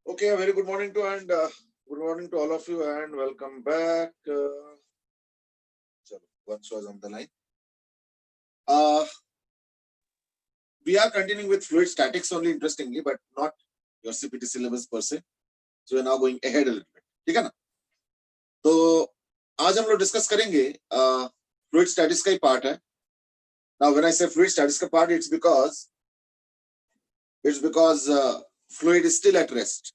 Okay, a very good morning to good morning to all of you and welcome back. Once was on the line. Uh, we are continuing with fluid statics only, interestingly, but not your CPT syllabus per se. So we're now going ahead a little bit. ठीक है ना? तो आज हम लोग discuss करेंगे fluid statics का ही part है. Now when I say fluid statics का part, it's because fluid is still at rest.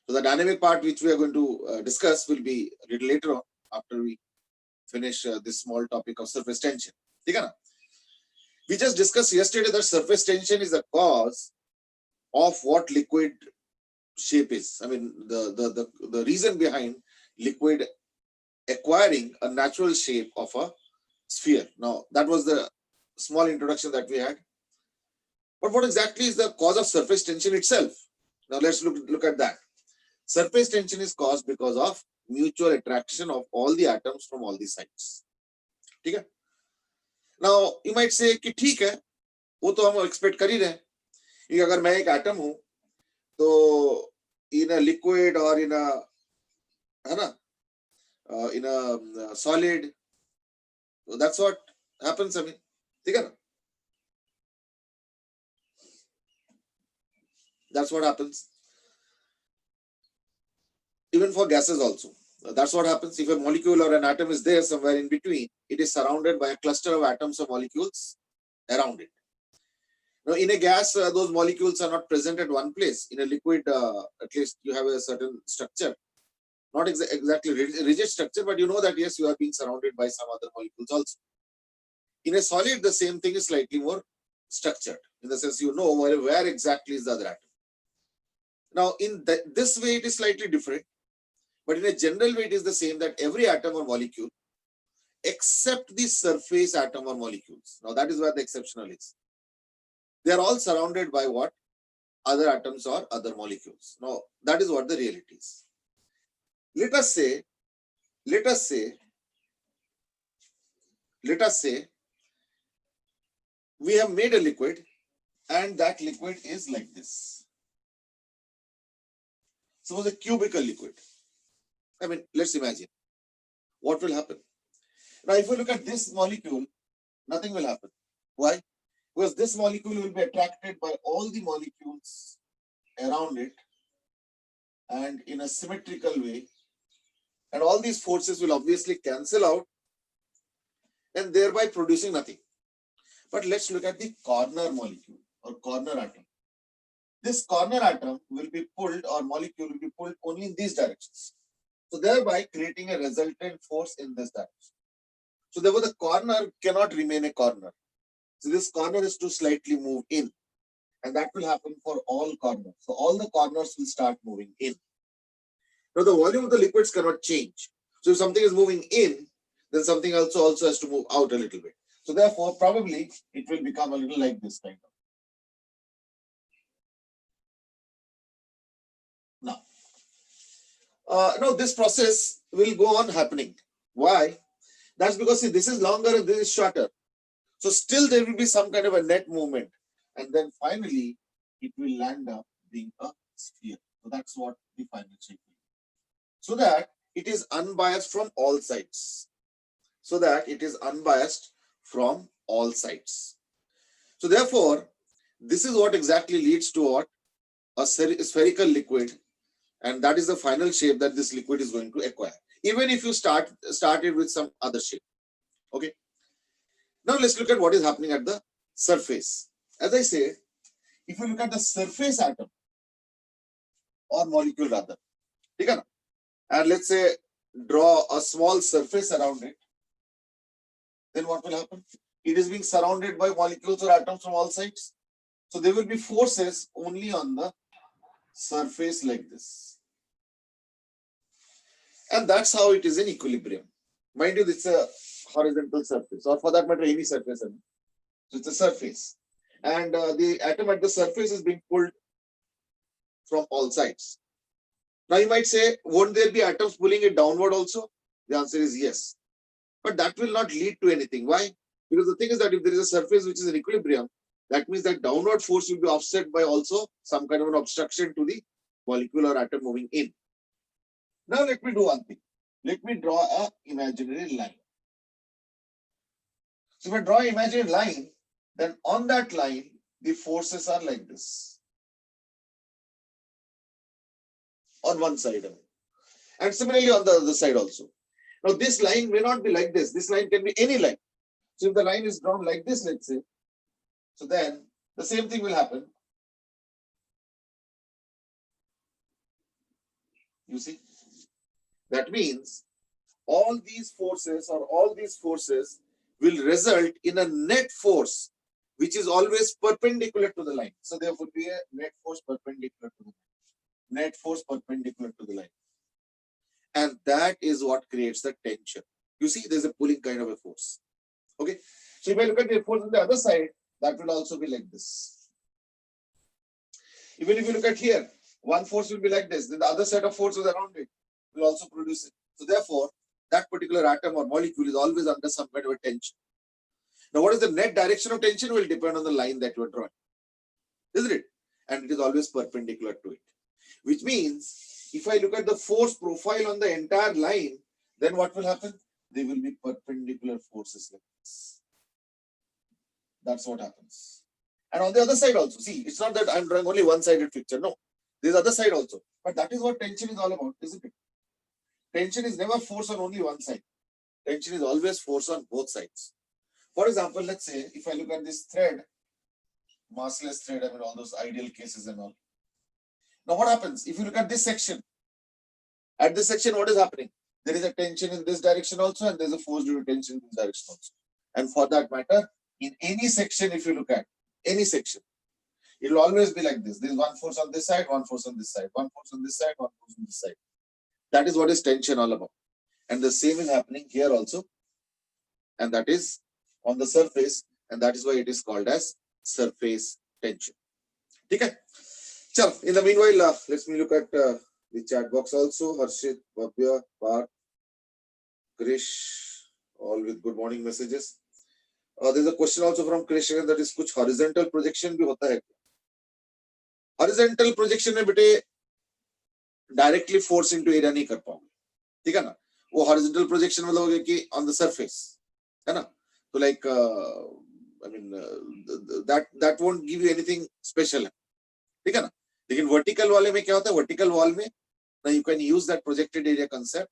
So the dynamic part which we are going to discuss will be a little later on after we finish this small topic of surface tension. ठीक है ना? We just discussed yesterday that surface tension is the cause of what liquid shape is. I mean, the reason behind liquid acquiring a natural shape of a sphere. Now, that was the small introduction that we had. But what exactly is the cause of surface tension itself? Now, let's look at that. Surface tension is caused because of mutual attraction of all the atoms from all the sides. ठीक है? Now, you might say कि ठीक है, वो तो हम expect कर ही रहे हैं कि अगर मैं एक एटम हूं तो in a liquid or in a है ना in a solid, so that's what happens. I mean, ठीक है ना? That's what happens. Even for gases also. That's what happens. If a molecule or an atom is there somewhere in between, it is surrounded by a cluster of atoms or molecules around it. Now, in a gas, those molecules are not present at one place. In a liquid, at least you have a certain structure. Not exactly rigid structure, but you know that yes, you are being surrounded by some other molecules also. In a solid, the same thing is slightly more structured. In the sense, you know where exactly is the other atom. Now, in this way, it is slightly different. But in a general way, it is the same, that every atom or molecule, except the surface atom or molecules. Now, that is where the exceptional is. They are all surrounded by what? Other atoms or other molecules. Now, that is what the reality is. Let us say, we have made a liquid and that liquid is like this. Suppose a cubical liquid. I mean, let's imagine what will happen. Now, if you look at this molecule, nothing will happen. Why? Because this molecule will be attracted by all the molecules around it and in a symmetrical way. And all these forces will obviously cancel out and thereby producing nothing. But let's look at the corner molecule or corner atom. This corner atom will be pulled, or molecule will be pulled only in these directions. So thereby creating a resultant force in this direction. So therefore the corner cannot remain a corner. So this corner is to slightly move in. And that will happen for all corners. So all the corners will start moving in. Now the volume of the liquids cannot change. So if something is moving in, then something also has to move out a little bit. So therefore, probably it will become a little like this kind of. Now, this process will go on happening. Why? That's because see, this is longer and this is shorter. So still there will be some kind of a net movement. And then finally, it will land up being a sphere. So that's what the final shape will be. So that it is unbiased from all sides. So therefore, this is what exactly leads to what? A spherical liquid. And that is the final shape that this liquid is going to acquire. Even if you started with some other shape. Okay. Now let's look at what is happening at the surface. As I said, if you look at the surface atom or molecule rather, and let's say draw a small surface around it, then what will happen? It is being surrounded by molecules or atoms from all sides. So there will be forces only on the surface like this. And that's how it is in equilibrium. Mind you, it's a horizontal surface, or for that matter, any surface. So it's a surface. And the atom at the surface is being pulled from all sides. Now you might say, won't there be atoms pulling it downward also? The answer is yes. But that will not lead to anything. Why? Because the thing is that if there is a surface which is in equilibrium, that means that downward force will be offset by also some kind of an obstruction to the molecule or atom moving in. Now let me do one thing. Let me draw a imaginary line. So if I draw an imaginary line, then on that line, the forces are like this. On one side. And similarly on the other side also. Now this line may not be like this. This line can be any line. So if the line is drawn like this, let's say, so then the same thing will happen. You see? That means all these forces will result in a net force which is always perpendicular to the line. So there would be a net force perpendicular to the line. Net force perpendicular to the line. And that is what creates the tension. You see, there's a pulling kind of a force. Okay. So if I look at the force on the other side, that will also be like this. Even if you look at here, one force will be like this, then the other set of forces around it will also produce it. So therefore, that particular atom or molecule is always under some kind of a tension. Now, what is the net direction of tension will depend on the line that you are drawing, isn't it? And it is always perpendicular to it. Which means, if I look at the force profile on the entire line, then what will happen? They will be perpendicular forces like this. That's what happens. And on the other side also, see, it's not that I'm drawing only one-sided picture. No, there's other side also. But that is what tension is all about, isn't it? Tension is never force on only one side. Tension is always force on both sides. For example, let's say if I look at this thread, massless thread, I mean all those ideal cases and all. Now what happens? If you look at this section, at this section, what is happening? There is a tension in this direction also, and there's a force due to tension in this direction also. And for that matter, in any section, if you look at any section, it will always be like this. There is one force on this side, one force on this side, one force on this side, one force on this side. That is what is tension all about. And the same is happening here also. And that is on the surface. And that is why it is called as surface tension. Okay. So, in the meanwhile, let's me look at the chat box also. Harshit, Bhavya, Parth, Krish, all with good morning messages. There's a question also from Krish that is कुछ horizontal projection भी होता है. Horizontal projection में बेटे directly force into area नहीं कर पाओगे, ठीक है ना? वो horizontal projection मतलब होगा कि on the surface, है ना? So like I mean that won't give you anything special, ठीक है ना? लेकिन vertical वाले में क्या होता है? Vertical wall में now you can use that projected area concept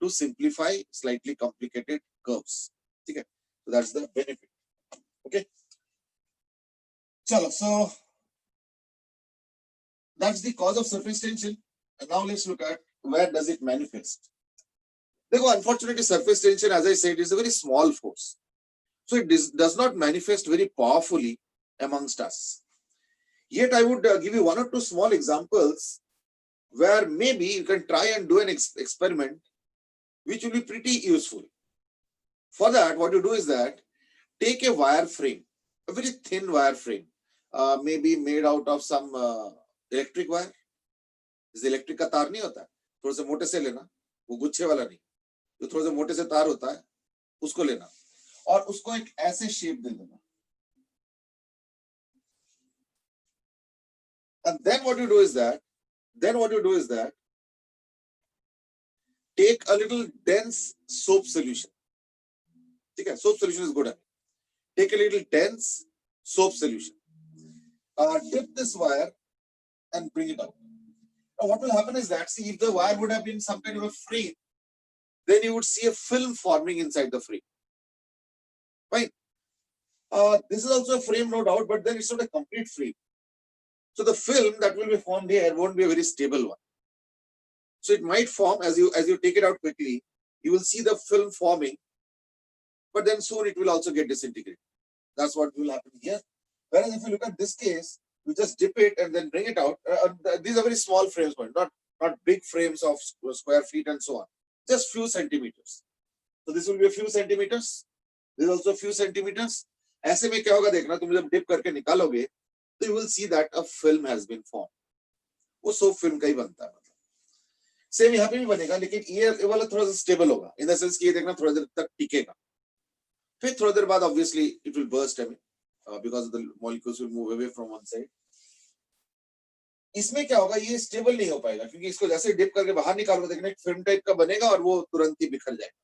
to simplify slightly complicated curves, ठीक है? So that's the benefit. Okay. Chalo, so that's the cause of surface tension. And now let's look at where does it manifest. Unfortunately, surface tension, as I said, is a very small force. So it does not manifest very powerfully amongst us. Yet I would give you one or two small examples where maybe you can try and do an experiment which will be pretty useful. For that, what you do is that take a wire frame, a very thin wire frame, maybe made out of some electric wire. This electric का तार नहीं होता है, थोड़े से मोटे से लेना, वो गुच्छे वाला नहीं, जो थोड़े से मोटे से तार होता है, उसको लेना और उसको एक ऐसे शेप दे देना. And then what you do is that, take a little dense soap solution. Okay, soap solution is good. Take a little dense soap solution. Dip this wire and bring it out. Now what will happen is that, see, if the wire would have been some kind of a frame, then you would see a film forming inside the frame. Fine. This is also a frame, no doubt, but then it's not a complete frame. So the film that will be formed here won't be a very stable one. So it might form as you take it out quickly, you will see the film forming, but then soon it will also get disintegrated. That's what will happen here. Whereas if you look at this case, you just dip it and then bring it out. These are very small frames, not big frames of square feet and so on. Just few centimeters. So this will be a few centimeters. This is also a few centimeters. ऐसे में क्या होगा देखना, तुम जब dip करके निकालोगे, तो you will see that a film has been formed. वो soap film का ही बनता है. सेम यहाँ पे भी बनेगा, लेकिन ये वाला थोड़ा सा स्टेबल होगा, इन द सेंस कि ये देखना थोड़ा देर तक टिकेगा. फिर थोड़ा देर बाद obviously it will burst, I mean, because the molecules will move away from one side. इसमें क्या होगा, ये स्टेबल नहीं हो पाएगा, क्योंकि इसको जैसे डिप करके बाहर निकालोगे देखना एक फिल्म टाइप का बनेगा और वो तुरंत ही बिखर जाएगा.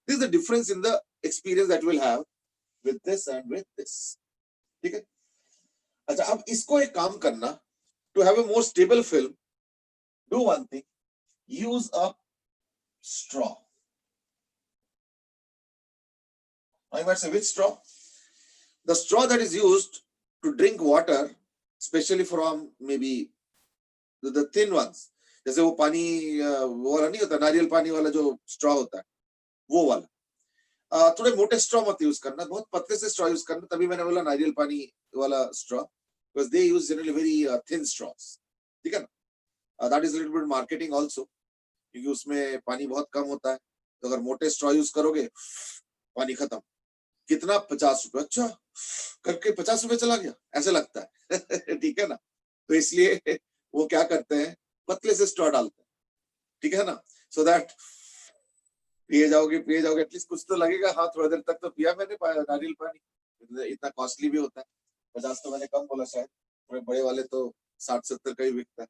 This is the difference in the experience that will have with this and with this. ठीक है. अच्छा, अब इसको एक काम करना, to have a more stable film, do one thing, use a straw. I might say, which straw? The straw that is used to drink water, especially from maybe the thin ones. जैसे वो पानी वो वाला नहीं होता, नारियल पानी वाला जो straw होता है, वो वाला. थोड़े मोटे straw मत यूज करना, बहुत पतले से straw यूज करना. तभी मैंने बोला नारियल पानी वाला straw, because they use generally very thin straws. ठीक है ना? That is a little bit marketing also, क्योंकि उसमें पानी बहुत कम होता है. तो अगर मोटे straw यूज करोगे, पानी खत्म. कितना? 50 रुपए. अच्छा, करके 50 रुपए चला गया, ऐसे लगता है. ठीक है ना? तो इसलिए वो क्या करते हैं, पतले से स्ट्रॉ डालते हैं. ठीक है ना? सो दैट पिए जाओगे एटलीस्ट कुछ तो लगेगा. हाँ, थोड़ा देर तक तो पिया मैंने नारियल पानी. इतना कॉस्टली भी होता है. 50 तो मैंने कम बोला शायद, थोड़े बड़े वाले तो 60-70 का ही बिकता है.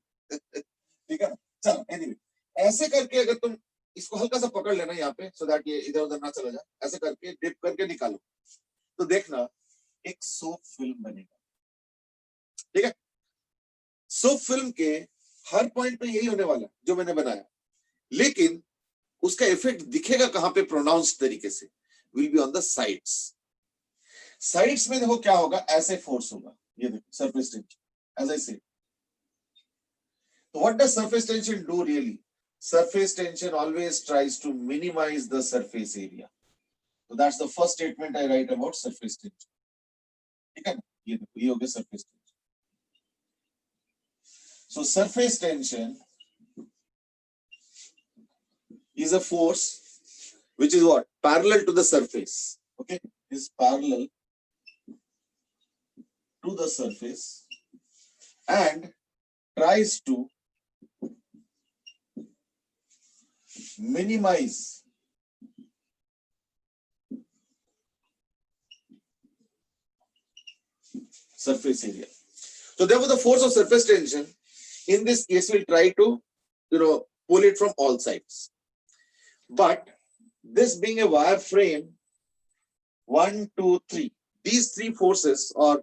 ठीक है ना? चलो, एनीवे, ऐसे करके अगर तुम इसको हल्का सा पकड़ लेना यहाँ पे, सो दैट ये इधर उधर ना चला जाए, ऐसे करके डिप करके निकालो, तो देखना एक सोप फिल्म बनेगा. ठीक है. सोप फिल्म के हर पॉइंट पे यही होने वाला है जो मैंने बनाया, लेकिन उसका इफेक्ट दिखेगा कहां पे? प्रोनाउंस तरीके से, will be on the sides. Sides में देखो क्या होगा, ऐसे फोर्स होगा. ये देखो surface tension, as I said. तो what does surface tension do really? Surface tension always tries to minimize the surface area. So that's the first statement I write about surface tension. ठीक है ना? ये देखो, ये हो गया surface tension. So surface tension is a force which is what? Parallel to the surface. Okay, is parallel to the surface and tries to minimize surface area. So therefore the force of surface tension in this case will try to, pull it from all sides. But this being a wire frame, 1, 2, 3, these three forces at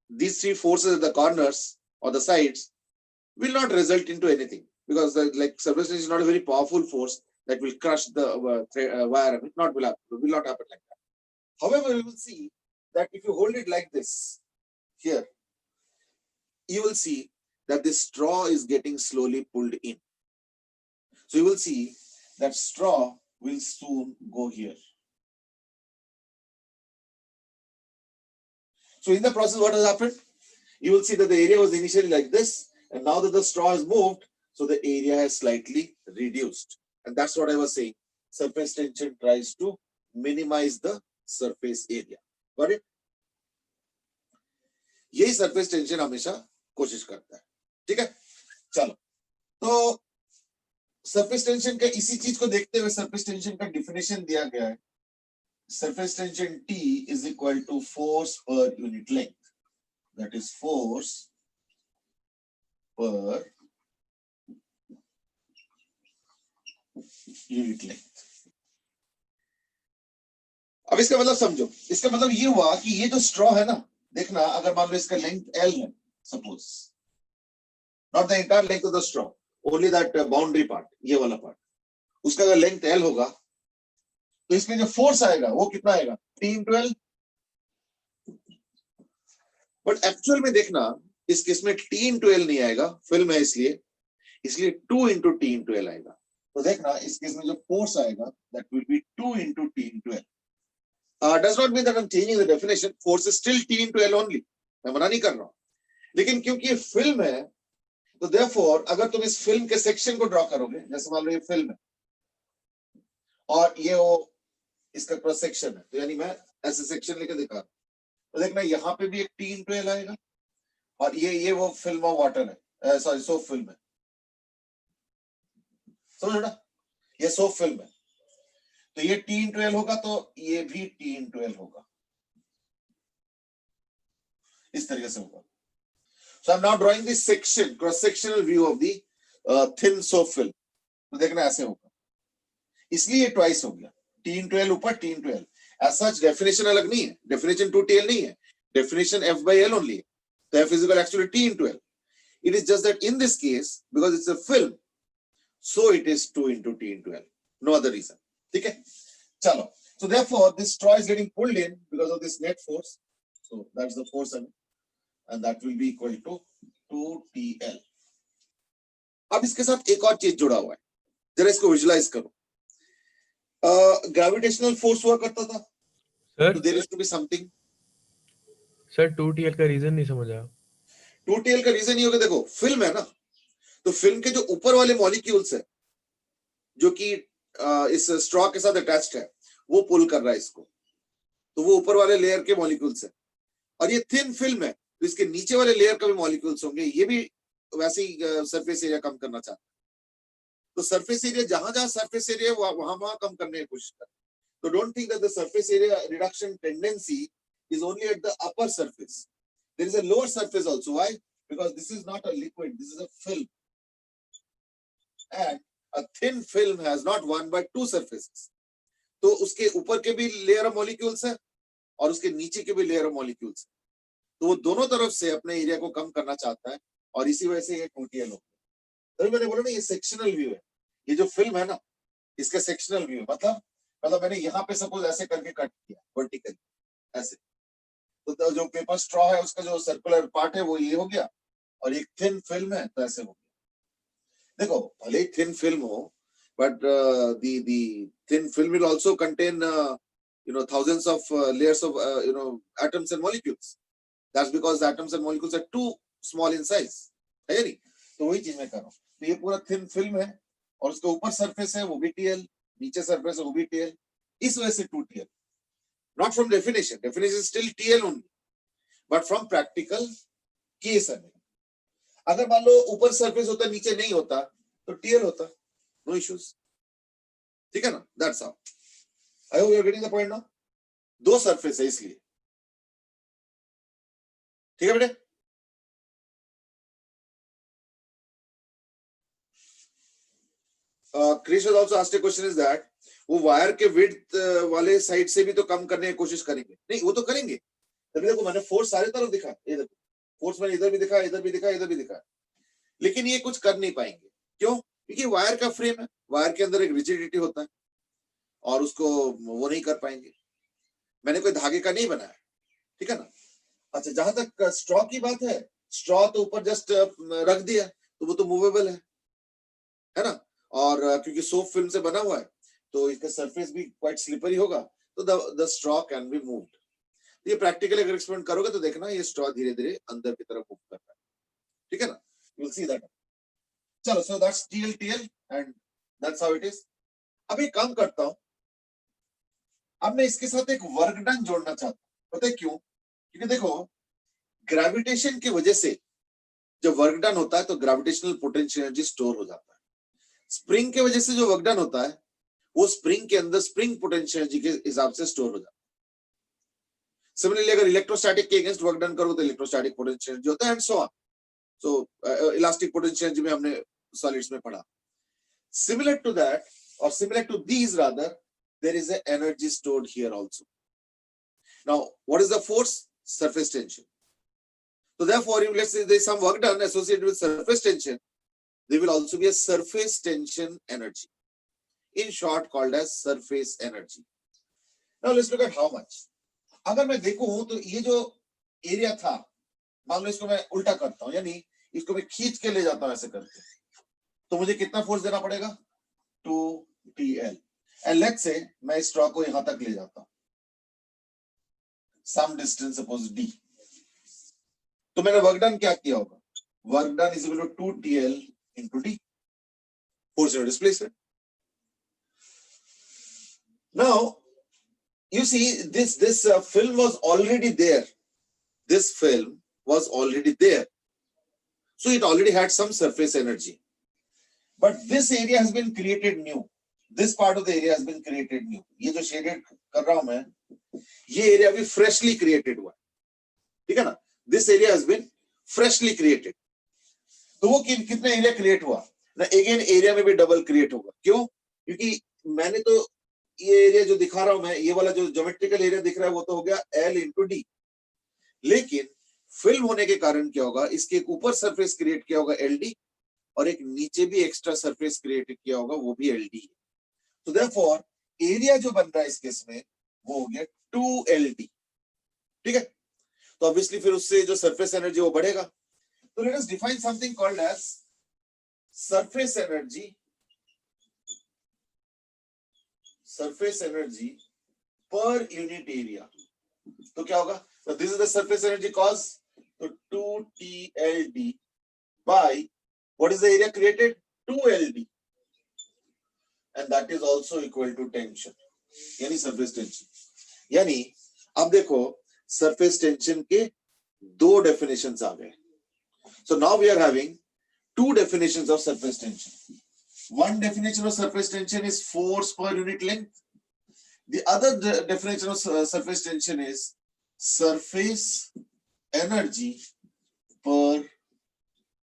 the corners or the sides will not result into anything, because like surface tension is not a very powerful force that will crush the wire. It will not happen like that. However, you will see that if you hold it like this here, you will see that this straw is getting slowly pulled in. So you will see that straw will soon go here. So in the process, what has happened? You will see that the area was initially like this, and now that the straw has moved, so the area has slightly reduced. And that's what I was saying. Surface tension tries to minimize the surface area. Got it? यही surface tension हमेशा कोशिश करता है. ठीक है? चलो, तो surface tension का इसी चीज को देखते हुए surface tension का definition दिया गया है. Surface tension T is equal to force per unit length. That is force per unit length. अब इसका मतलब समझो. इसका मतलब ये हुआ कि ये जो स्ट्रॉ है ना, देखना, अगर मान लो इसका लेंथ L है, suppose, not the entire length of the straw, only that boundary part, ये वाला पार्ट, उसका अगर लेंथ L होगा, तो इसमें जो फोर्स आएगा वो कितना आएगा? T into L. But actual में देखना, इस केस में T into L नहीं आएगा, फिल्म है इसलिए 2 into T into L आएगा. तो देखना, इस केस में जो फोर्स आएगा, that will be 2 into T into L. Does not mean that I'm changing the definition. Force is still T into L only. मैं मना नहीं कर रहा हूं, लेकिन क्योंकि ये फिल्म है, तो therefore अगर तुम इस फिल्म के सेक्शन को ड्रॉ करोगे, जैसे मान लो ये फिल्म है और ये वो इसका क्रॉस सेक्शन है, तो यानी मैं ऐसे सेक्शन लेके दिखा रहा हूं, तो देखना यहाँ पे भी एक T into L आएगा, और ये वो फिल्म ऑफ वाटर है, सॉरी सोप फिल्म है. समझ ना, ये सोप फिल्म है, तो ये T into L होगा, तो ये भी T into L होगा. इस तरीके से होगा. So I'm now drawing the section, cross-sectional view of the thin soap film. तो देखना ऐसे होगा, इसलिए ट्वाइस हो गया, T into L ऊपर T into L. As such definition अलग नहीं है, definition 2TL नहीं है, definition F by L only है. So F is equal actually T into L. It is just that in this case, because it's a film, so it is 2 into T into L. No other reason. ठीक है? चलो. So therefore, this straw is getting pulled in because of this net force. So that's the force, and that will be equal to 2TL. अब इसके साथ एक और चीज जुड़ा हुआ है, जरा इसको विजुलाइज करो. ग्रेविटेशनल फोर्स हुआ करता था, सर तो there is to be something. Sir 2TL का रीजन नहीं समझा. 2TL का रीजन ये होगा, देखो फिल्म है ना, तो फिल्म के जो ऊपर वाले मॉलिक्यूल्स है, जो कि इस स्ट्रॉ के साथ अटैच्ड है, वो पुल कर रहा है इसको, तो वो ऊपर वाले लेयर के मॉलिक्यूल्स है. और ये थिन फिल्म है, तो इसके नीचे वाले लेयर का भी मॉलिक्यूल्स होंगे, ये भी वैसे ही सरफेस एरिया कम करना चाहते हैं. तो सरफेस एरिया जहां सरफेस एरिया वहां कम करने की कोशिश करें. तो don't think that the surface area reduction tendency is only at the upper surface. There is a lower surface also. Why? Because this is not a liquid, this is a film, and a thin film has not one but two surfaces. तो उसके ऊपर के भी layer of molecules है और उसके नीचे के भी लेयर ऑफ मॉलिक्यूल्स है, तो वो दोनों तरफ से अपने एरिया को कम करना चाहता है, और इसी वजह से ये 2TL हो. तभी मैंने बोला ना, ये सेक्शनल व्यू है. ये जो फिल्म है ना, इसका सेक्शनल व्यू, मतलब मैंने यहाँ पे सपोज ऐसे करके कट किया वर्टिकली ऐसे, तो जो पेपर स्ट्रॉ है उसका जो सर्कुलर पार्ट है वो ये हो गया, और एक थिन फिल्म है तो ऐसे हो गया. देखो भले ही थिन फिल्म हो, but the thin film will also contain thousands of layers of atoms and molecules. That's because the atoms and molecules are too small in size. है नहीं? तो वही चीज मैं कर रहा हूँ. तो ये पूरा थिन फिल्म है और उसके ऊपर सरफेस है वो भी TL, नीचे सरफेस है वो भी TL, इस वजह से 2TL. Not from definition. Definition is still TL only, but from practical case है. अगर मान लो ऊपर सरफेस होता नीचे नहीं होता तो TL होता. No issues. ठीक है ना? That's all. I hope you are getting the point now. दो सरफेस है इसलिए. ठीक है बेटे? Krish has also asked a question is that वो वायर के विड्थ वाले साइड से भी तो कम करने की कोशिश करेंगे. नहीं, वो तो करेंगे. तभी देखो मैंने फोर्स सारे तरफ दिखा, ये देखो फोर्स मैंने इधर भी दिखा, इधर भी दिखा, इधर भी दिखा, लेकिन ये कुछ कर नहीं पाएंगे. क्यों? क्योंकि वायर का फ्रेम है, वायर के अंदर एक रिजिडिटी होता है और उसको वो नहीं कर पाएंगे. मैंने कोई धागे का नहीं बनाया, ठीक है ना? अच्छा, जहां तक स्ट्रॉ की बात है, स्ट्रॉ तो ऊपर जस्ट रख दिया तो वो तो मूवेबल है ना? और क्योंकि सोप फिल्म से बना हुआ है तो इसका सरफेस भी क्वाइट स्लिपरी होगा, तो the straw can be moved. ये प्रैक्टिकली अगर एक्सपेरिमेंट करोगे तो देखना ये स्ट्रॉ धीरे धीरे अंदर की तरफ मूव कर रहा है. ठीक है ना? You will see that. चलो, so that's TL and that's how it is. अब एक काम करता हूं, अब मैं इसके साथ एक वर्क डन जोड़ना चाहता हूं. पता है क्यों? क्योंकि देखो ग्रेविटेशन की वजह से जब वर्क डन होता है तो ग्रेविटेशनल पोटेंशियल एनर्जी स्टोर हो जाता है. स्प्रिंग के वजह से जो वर्क डन होता है वो स्प्रिंग के अंदर स्प्रिंग पोटेंशियल एनर्जी के हिसाब से स्टोर हो जाता है. सिमिलरली अगर इलेक्ट्रोस्टैटिक के अगेंस्ट वर्क डन करो तो इलेक्ट्रोस्टैटिक पोटेंशियल एनर्जी होता है, and so on. So elastic potential energy में हमने सॉलिड्स में पढ़ा. Similar to that, or similar to these rather, there is an energy stored here also. Now, what is the force? Surface tension. So therefore, if let's say there is some work done associated with surface tension, there will also be a surface tension energy. In short, called as surface energy. Now let's look at how much. अगर मैं देखूं तो ये जो area था, मान लो इसको मैं उल्टा करता हूं, यानी इसको मैं खींच के ले जाता हूं ऐसे करके, तो मुझे कितना फोर्स देना पड़ेगा? 2TL. एंड लेट्स से मैं इस स्ट्रॉ को यहां तक ले जाता हूं, सम डिस्टेंस सपोज D. तो मैंने वर्क डन क्या किया होगा? Work done is equal to 2TL into D, force of displacement. Now you see this film was already there. This film was already there, so it already had some surface energy. But this area has been created new. This part of the area has been created new. ये जो shaded कर रहा हूं मैं, ये area भी freshly created हुआ है. ठीक है ना? This area has been freshly created. तो वो कितना एरिया क्रिएट हुआ ना, अगेन एरिया में भी डबल क्रिएट होगा। क्यों? क्योंकि मैंने तो ये एरिया जो दिखा रहा हूं मैं, ये वाला जो ज्योमेट्रिकल एरिया दिख रहा है वो तो हो गया L इंटू डी, लेकिन फिल्म होने के कारण क्या होगा, इसके एक ऊपर सरफेस क्रिएट किया होगा LD, और एक नीचे भी एक्स्ट्रा सरफेस क्रिएट किया होगा वो भी LD है। तो देयरफॉर एरिया जो बन रहा है इस केस में वो हो गया 2LD। ठीक है, तो ऑब्वियसली फिर उससे जो सरफेस एनर्जी वो बढ़ेगा। तो let us define something called as surface energy, surface energy per unit area. तो क्या होगा, so this is the surface energy cos, so 2TLD by what is the area created, 2LD, and that is also equal to tension, यानी surface tension। यानी अब देखो surface tension के दो definitions आ गए। So now we are having two definitions of surface tension. One definition of surface tension is force per unit length. The other definition of surface tension is surface energy per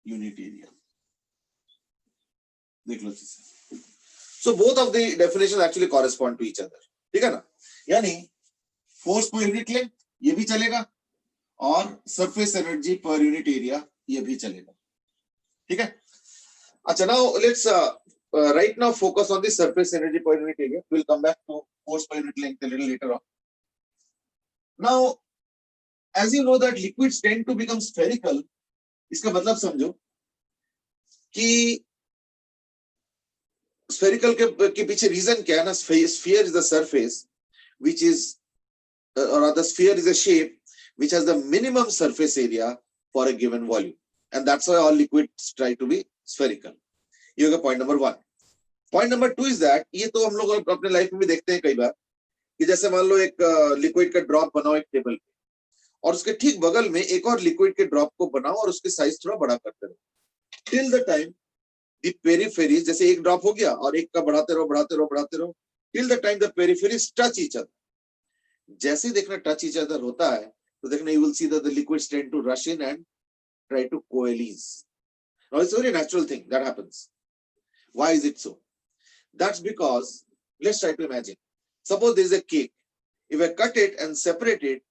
unit area. देख लो चीज़। So both of the definitions actually correspond to each other. ठीक है ना, यानी force per unit length ये भी चलेगा और surface energy per unit area ये भी चलेगा। ठीक है, अच्छा, now let's right now focus on the surface energy per unit area. We'll come back to force per unit length a little later on. Now, as you know that liquids tend to become spherical, इसका मतलब समझो कि spherical के पीछे reason क्या है ना, sphere is the surface which is or the sphere is a shape which has the minimum surface area for a given volume, and that's why all liquids try to be spherical. ये होगा point number 1. Point number 2 is that ये तो हम लोग अपने life में भी देखते हैं कई बार कि जैसे मान लो एक लिक्विड का ड्रॉप बनाओ एक टेबल पे, और उसके ठीक बगल में एक और लिक्विड के ड्रॉप को बनाओ और उसके साइज थोड़ा बड़ा करते रहो till the time the peripheries, जैसे एक ड्रॉप हो गया और एक का बढ़ाते रहो बढ़ाते रहो बढ़ाते रहो till the time the peripheries touch each other. जैसे ही देखना टच ईच अदर होता है तो देखना you will see that the liquids tend to rush in and try to coalesce. Now it's a very natural thing that happens. Why is it so? That's because, let's try to imagine, suppose there is a cake. If I cut it and separate it,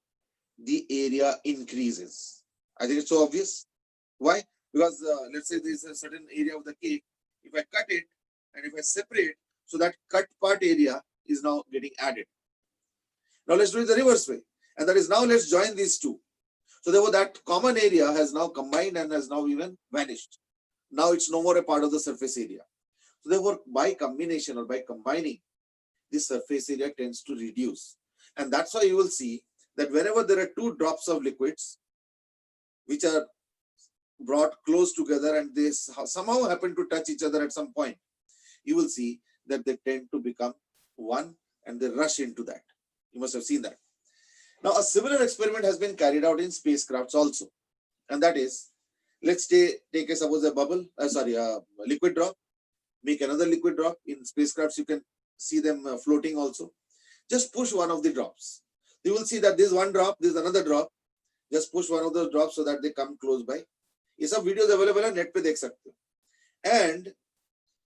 the area increases. I think it's so obvious. Why? Because let's say there is a certain area of the cake. If I cut it and if I separate, so that cut part area is now getting added. Now let's do it the reverse way. And that is, now let's join these two. So therefore that common area has now combined and has now even vanished. Now it's no more a part of the surface area. So therefore, by combination or by combining, this surface area tends to reduce. And that's why you will see that whenever there are two drops of liquids which are brought close together and they somehow happen to touch each other at some point, you will see that they tend to become one and they rush into that. You must have seen that. Now, a similar experiment has been carried out in spacecrafts also. And that is, let's take a suppose a bubble, a liquid drop. Make another liquid drop. In spacecrafts, you can see them floating also. Just push one of the drops. You will see that this one drop, this is another drop. Just push one of those drops so that they come close by. ये सब videos available है net पे देख सकते हो. And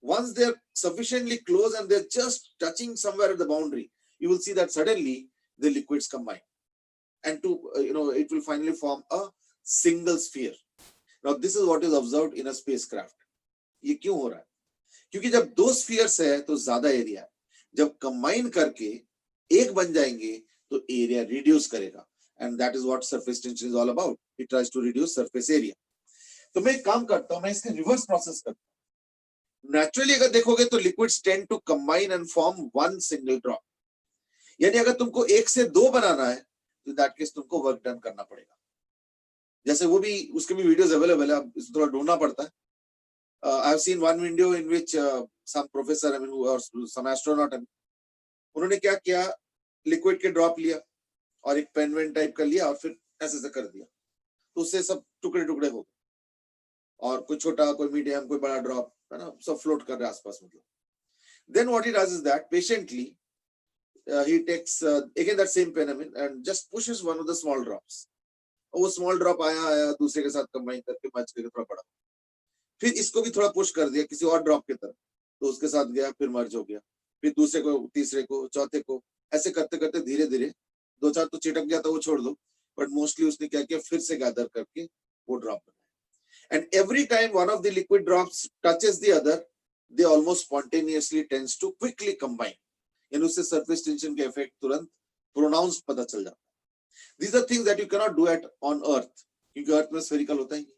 once they are sufficiently close and they're just touching somewhere at the boundary, you will see that suddenly the liquids combine, and it will finally form a single sphere. Now this is what is observed in a spacecraft. ये क्यों हो रहा है? क्योंकि जब दो spheres है तो ज्यादा एरिया है, जब कंबाइन करके एक बन जाएंगे तो एरिया रिड्यूस करेगा, and that is what surface tension is all about. It tries to reduce surface area. तो मैं एक काम करता हूं, मैं इसके रिवर्स प्रोसेस करता हूं। नेचुरली अगर देखोगे तो liquids tend to combine and form one single drop. यानी अगर तुमको एक से दो बनाना है तो दैट केस तुमको वर्क डन करना पड़ेगा। जैसे वो भी, उसके भी वीडियोस अवेलेबल है, थोड़ा ढूंढना पड़ता है। I have seen one video in which some professor, or some astronaut, उन्होंने क्या किया, लिक्विड के ड्रॉप लिया और एक पेन वेन टाइप कर लिया और फिर ऐसे ऐसे कर दिया, तो उससे सब टुकड़े टुकड़े हो गए, और कोई छोटा कोई मीडियम कोई बड़ा ड्रॉप है ना, सब फ्लोट कर रहे आसपास मतलब। Then what he does is that patiently he takes again that same pen and just pushes one of the small drops, और वो स्मॉल ड्रॉप आया दूसरे के साथ कंबाइन करके मर्ज करके थोड़ा बड़ा, फिर इसको भी थोड़ा पुश कर दिया किसी और ड्रॉप की तरफ, तो उसके साथ गया, फिर मर्ज हो गया, फिर दूसरे को, तीसरे को, चौथे को, ऐसे करते करते धीरे धीरे 2-4 तो चिटक गया था, वो छोड़ दो, बट मोस्टली उसने क्या किया, फिर से गैदर करके वो ड्रॉप बनाया। And every time one of the liquid drops touches the other, they almost spontaneously tends to quickly combine, यानी उससे सरफेस टेंशन के इफेक्ट तुरंत प्रोनाउंस्ड पता चल जाता है। These are things that you cannot do at on earth, क्योंकि अर्थ में स्फेरिकल होता ही नहीं,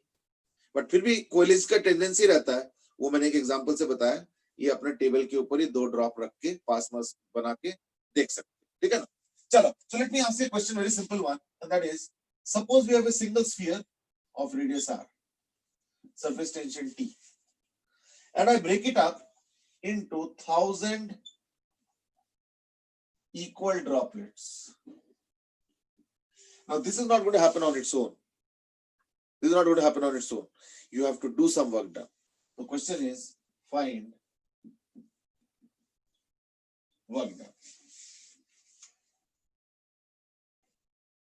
बट फिर भी कोलिज का टेंडेंसी रहता है, वो मैंने एक एग्जांपल से बताया, ये अपने टेबल के ऊपर ही 2 ड्रॉप रख के पास मास बना के देख सकते हैं, ठीक है ना। चलो, so let me ask you a question, very simple one, and that is, suppose we have a single sphere of radius r, surface tension T, and I break it up into 1000 equal droplets. Now this is not going to happen on its own. This is not going to happen on its own. You have to do some work done. The question is, find work done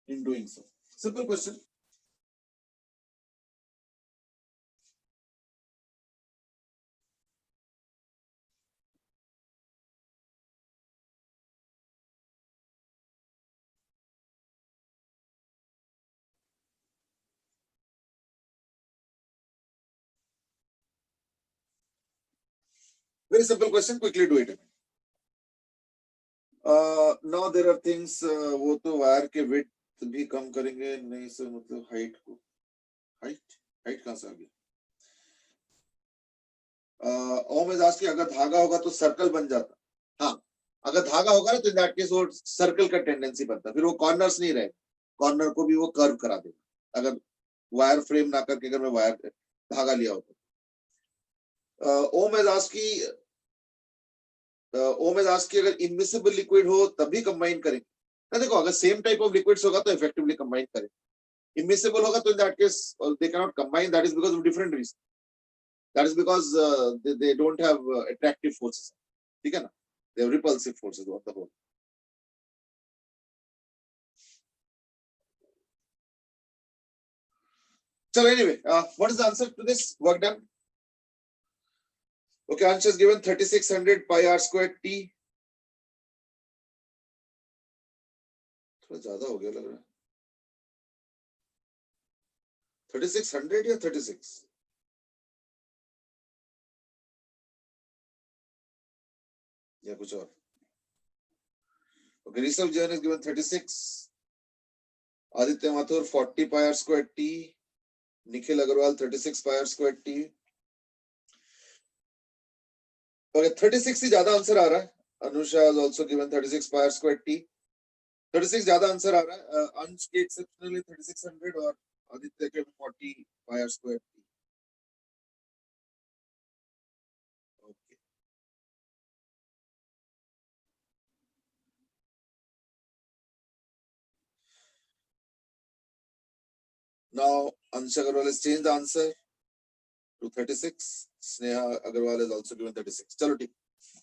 in doing so. Simple question. Very simple question. Quickly do it. Now there are things. वो तो wire के width भी कम करेंगे, नहीं sir, मतलब height को, height कहाँ से आ गई? ओम इज आस्किंग, अगर धागा होगा तो सर्कल बन जाता। हाँ, अगर धागा होगा ना तो इन दैट केस वो सर्कल का टेंडेंसी बनता, फिर वो कॉर्नर्स नहीं रहे, कॉर्नर को भी वो कर्व करा देगा, अगर वायर फ्रेम ना करके अगर मैं वायर धागा लिया होता। ओम इज आस्किंग, अगर इनविजिबल लिक्विड हो तभी कंबाइन करेंगे ना। देखो, अगर सेम टाइप ऑफ लिक्विड्स होगा तो इफेक्टिवली कंबाइन करें, इनविजिबल होगा तो in that case they can not combine, that is because of different reason, that is because they don't have attractive forces, ठीक है ना, they have repulsive forces on the whole. So anyway, what is the answer to this work done? Okay, answer is given 3600 pi r square t. थोड़ा ज्यादा हो गया लग रहा है, 3600 या 36 या कुछ और? Okay, Rishabh Jain is given 36, Aditya Mathur 40 pi r square t, Nikhil Agarwal 36 pi r square t. Okay, 36 ही ज्यादा आंसर आ रहा है. Anusha has also given 36 pi r square t. 36 ज्यादा आंसर आ रहा है. अंश के एक्सेप्शनली 3600 और आदित्य के 40 pi r square t. Okay. Now Ansha Agarwal has changed the answer to 36. Sneha Agarwal has also given 36. Chalo, ठीक.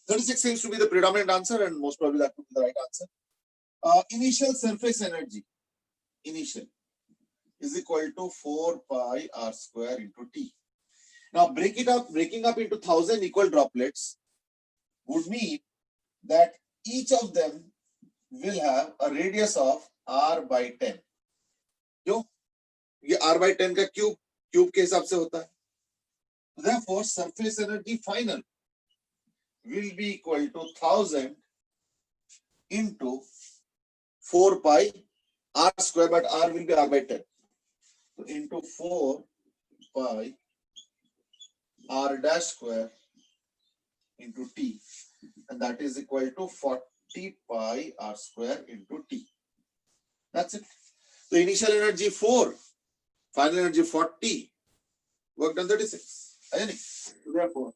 36 seems to be the predominant answer, and most probably that would be the right answer. Initial surface energy, initial, is equal to 4 pi r square into t. Now breaking up into 1000 equal droplets would mean that each of them will have a radius of r by 10. क्यों? ये r by 10 का cube के हिसाब से होता है. Therefore, surface energy final will be equal to 1000 into 4 pi r square, but r will be r by 10. So into 4 pi r dash square into t, and that is equal to 40 pi r square into t. That's it. So initial energy 4, final energy 40, work done 36. Therefore,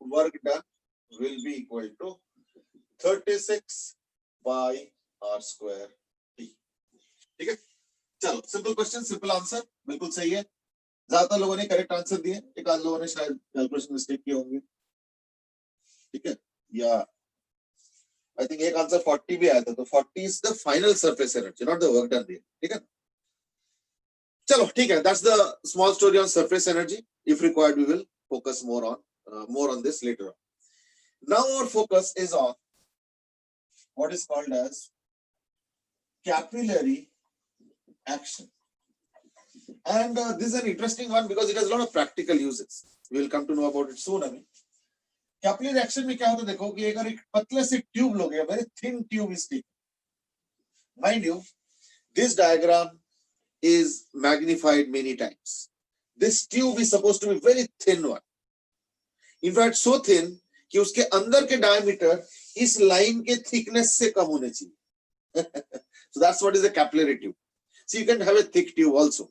work done will be equal to 36 pi r square t. ठीक है, चलो, simple question, simple answer, बिल्कुल सही है. ज्यादातर लोगों ने correct answer दिए, एक आध लोगों ने शायद कैलकुलेशन मिस्टेक किए होंगे. ठीक है, या आई थिंक एक आंसर 40 भी आया था, तो 40 is the final surface energy, not the work done. ठीक है. चलो ठीक है, that's the small story on surface energy. If required, we will focus more on this later on. Now our focus is on what is called as capillary action. And this is an interesting one because it has a lot of practical uses. We will come to know about it soon. I mean, capillary action में क्या होता है देखो कि अगर एक पतले से ट्यूब लोगे, very thin tube is taken. Mind you, this diagram is magnified many times. This tube is supposed to be very thin one. In fact, so thin कि उसके अंदर के diameter इस line के thickness से कम होने चाहिए. So that's what is a capillary tube. So you can have a thick tube also,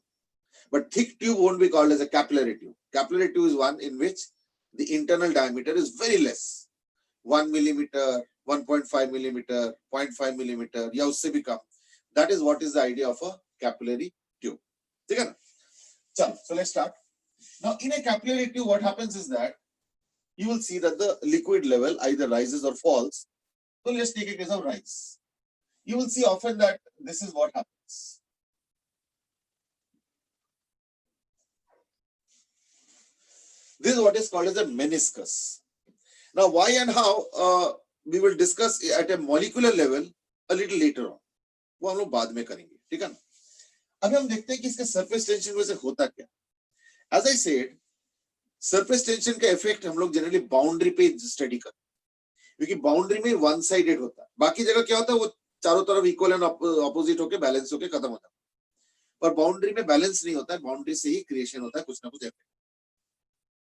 but thick tube won't be called as a capillary tube. Capillary tube is one in which the internal diameter is very less, 1 millimeter, 1.5 millimeter, 0.5 millimeter, या उससे भी कम. That is what is the idea of a capillary tube. ठीक है ना? चलो, so let's start. Now, in a capillary tube, what happens is that you will see that the liquid level either rises or falls. So let's take a case of rise. You will see often that this is what happens. This is what is called as a meniscus. Now, why and how we will discuss at a molecular level a little later on. वो हम लोग बाद में करेंगे, ठीक है ना? अभी हम देखते हैं कि इसके सरफेस टेंशन में से होता क्या. As I said, surface tension का इफेक्ट हम लोग जनरली बाउंड्री पे स्टडी करते हैं, क्योंकि बाउंड्री में वन साइडेड होता है. बाकी जगह क्या होता है, वो चारों तरफ इक्वल एंड ऑपोजिट होके बैलेंस होके खत्म हो जाता है. पर बाउंड्री में बैलेंस नहीं होता है, बाउंड्री से ही क्रिएशन होता है कुछ ना कुछ इफेक्ट.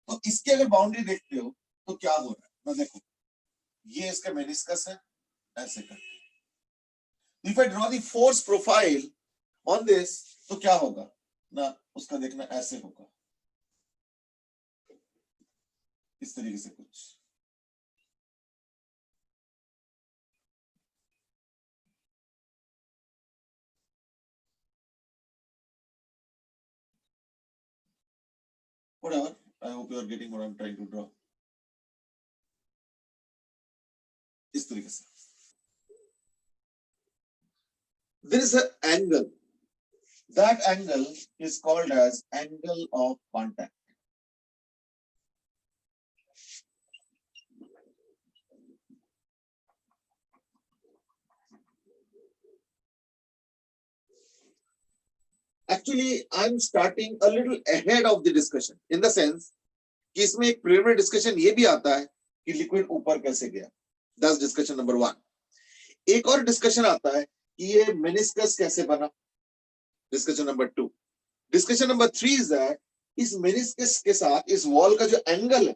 तो इसके अगर बाउंड्री देखते हो तो क्या हो रहा है ना, देखो ये इसका मेनिस्कस है, ऐसे करके. If I draw the force profile on this, तो क्या होगा ना, उसका देखना ऐसे होगा, इस तरीके से कुछ. Whatever, I hope you are getting what I'm trying to draw. इस तरीके से. There is an angle. That angle is called as angle of contact. Actually, I'm starting a little ahead of the discussion in the sense कि इसमें एक preliminary discussion ये भी आता है कि liquid ऊपर कैसे गया. That's discussion number 1. एक और discussion आता है कि ये meniscus कैसे बना. Discussion number 2. Discussion number 3 is that इस meniscus के साथ इस wall का जो angle है,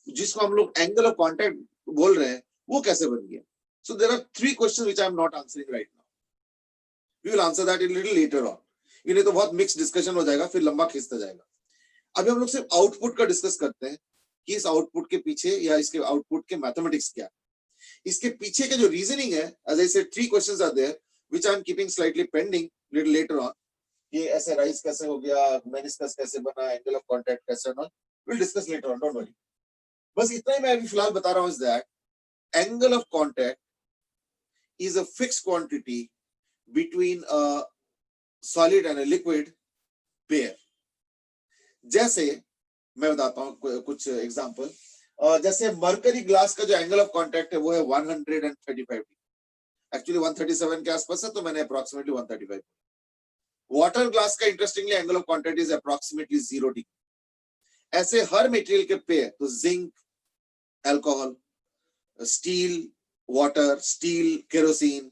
जिसको हम लोग angle of contact बोल रहे हैं, वो कैसे बन गया. So there are 3 questions which I am not answering right now. We will answer that a little later on. ये नहीं तो बहुत मिक्स डिस्कशन हो जाएगा, फिर लंबा खींचता जाएगा. अभी हम लोग सिर्फ आउटपुट का डिस्कस करते हैं कि इस आउटपुट के पीछे या इसके आउटपुट के मैथमेटिक्स क्या है. इसके पीछे के जो रीजनिंग है, as I said, 3 questions are there which I am keeping slightly pending little later on. ये ऐसे राइज कैसे हो गया, मेनिस्कस कैसे बना, एंगल ऑफ कांटेक्ट कैसे बना, we'll discuss later on, don't worry. बस इतना ही मैं अभी फिलहाल बता रहा हूं is that angle of contact is a fixed quantity between a solid and a liquid pair. जैसे मैं बताता हूं कुछ एग्जांपल. जैसे मरकरी ग्लास का जो एंगल ऑफ कांटेक्ट है वो है 135 डिग्री. एक्चुअली 137 के आसपास है, तो मैंने अप्रोक्सीमेटली 135. वाटर ग्लास का interestingly angle of contact is approximately 0 degree. ऐसे हर मटेरियल के पेयर, तो zinc alcohol, still water, steel kerosene,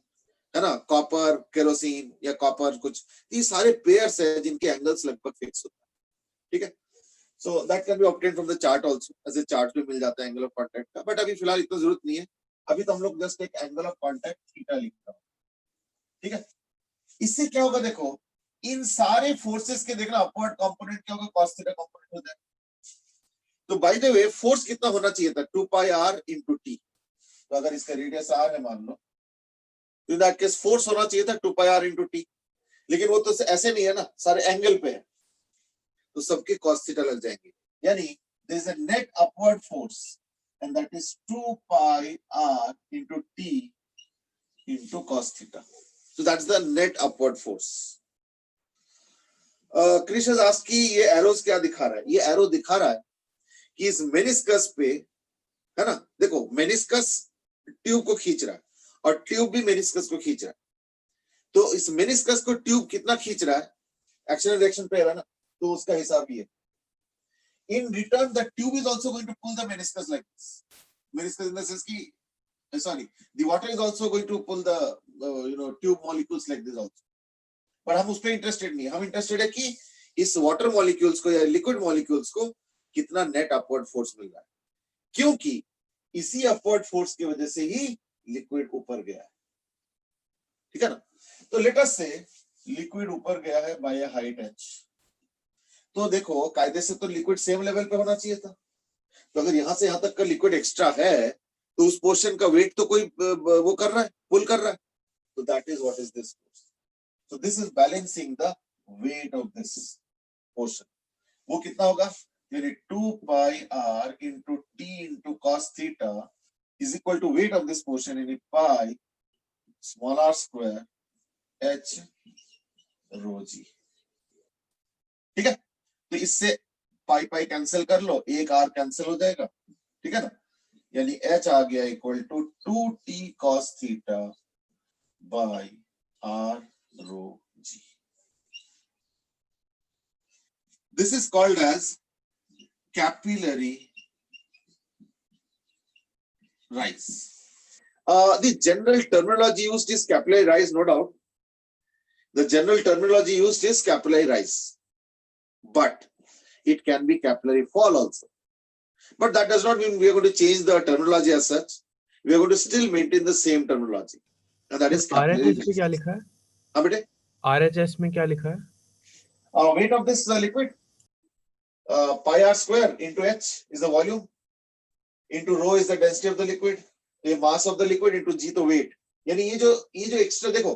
है ना, कॉपर केरोसिन या कॉपर कुछ, ये सारे पेयर्स है जिनके एंगल्स लगभग फिक्स होते हैं. ठीक है. So that can be obtained from the chart also, ऐसे चार्ट में मिल जाता है एंगल ऑफ कांटेक्ट का, बट अभी फिलहाल इतना जरूरत नहीं है. अभी तो हम लोग जस्ट एक एंगल ऑफ कांटेक्ट थीटा लिख रहे हैं. ठीक है. इससे क्या होगा, देखो इन सारे फोर्सेस के देखना अपवर्ड कंपोनेंट क्या होगा, cos थीटा कंपोनेंट होता है. तो बाय द वे फोर्स कितना होना चाहिए था, 2 पाई r into t. तो अगर इसका रेडियस r है मान लो, तो इन दैट केस फोर्स होना चाहिए था 2 पाई r into t. लेकिन वो तो ऐसे नहीं है ना, सारे एंगल पे है, तो सबके cos थीटा लग जाएंगे. यानी there is a net upward force and that is 2 pi r into t into cos theta. So that's the net upward force. Krrish has asked कि ये एरोस क्या दिखा रहा है? ये एरो दिखा रहा है कि इस मेनिस्कस पे, है ना, देखो मेनिस्कस ट्यूब को खींच रहा है और ट्यूब भी मेनिस्कस को खींच रहा है। तो इस मेनिस्कस को ट्यूब कितना खींच रहा है, एक्शन रिएक्शन पे है ना, तो उसका हिसाब ये। In return, the tube is also going to pull the meniscus like this. Meniscus in the sense ki, sorry, the water is also going to pull the tube molecules like this also. But हम उस पे interested नहीं, हम interested है कि इस water molecules को या लिक्विड मॉलिक्यूल्स को कितना नेट अपवर्ड फोर्स मिल रहा है, क्योंकि इसी अपवर्ड फोर्स की वजह से ही लिक्विड ऊपर गया है। ठीक है ना? तो लेट अस से लिक्विड ऊपर गया है बाय अ हाइट h। तो देखो कायदे से तो लिक्विड सेम लेवल पे होना चाहिए था। तो अगर यहां से यहां तक का लिक्विड एक्स्ट्रा है तो उस पोर्शन का वेट तो कोई वो कर रहा है, पुल कर रहा है। तो that is what is this. So this is balancing the weight of this portion. वो कितना होगा? यानी 2 pi r into t into cos theta is equal to weight of this portion in pi small r square h rho g। ठीक है? तो इससे पाई pi cancel कर लो, एक r कैंसिल हो जाएगा। ठीक है ना? यानी h आ गया equal to 2t cos theta by r rho g। This is called as capillary rise. The general terminology used is capillary rise, no doubt. The general terminology used is capillary rise, but it can be capillary fall also. But that does not mean we are going to change the terminology as such. We are going to still maintain the same terminology, and that is capillary RHS में क्या लिखा है? हाँ बेटे, RHS में क्या लिखा है? weight of this liquid, pi r square into h is the volume, into rho is the density of the liquid, the mass of the liquid into g तो weight। यानी ये जो एक्स्ट्रा देखो,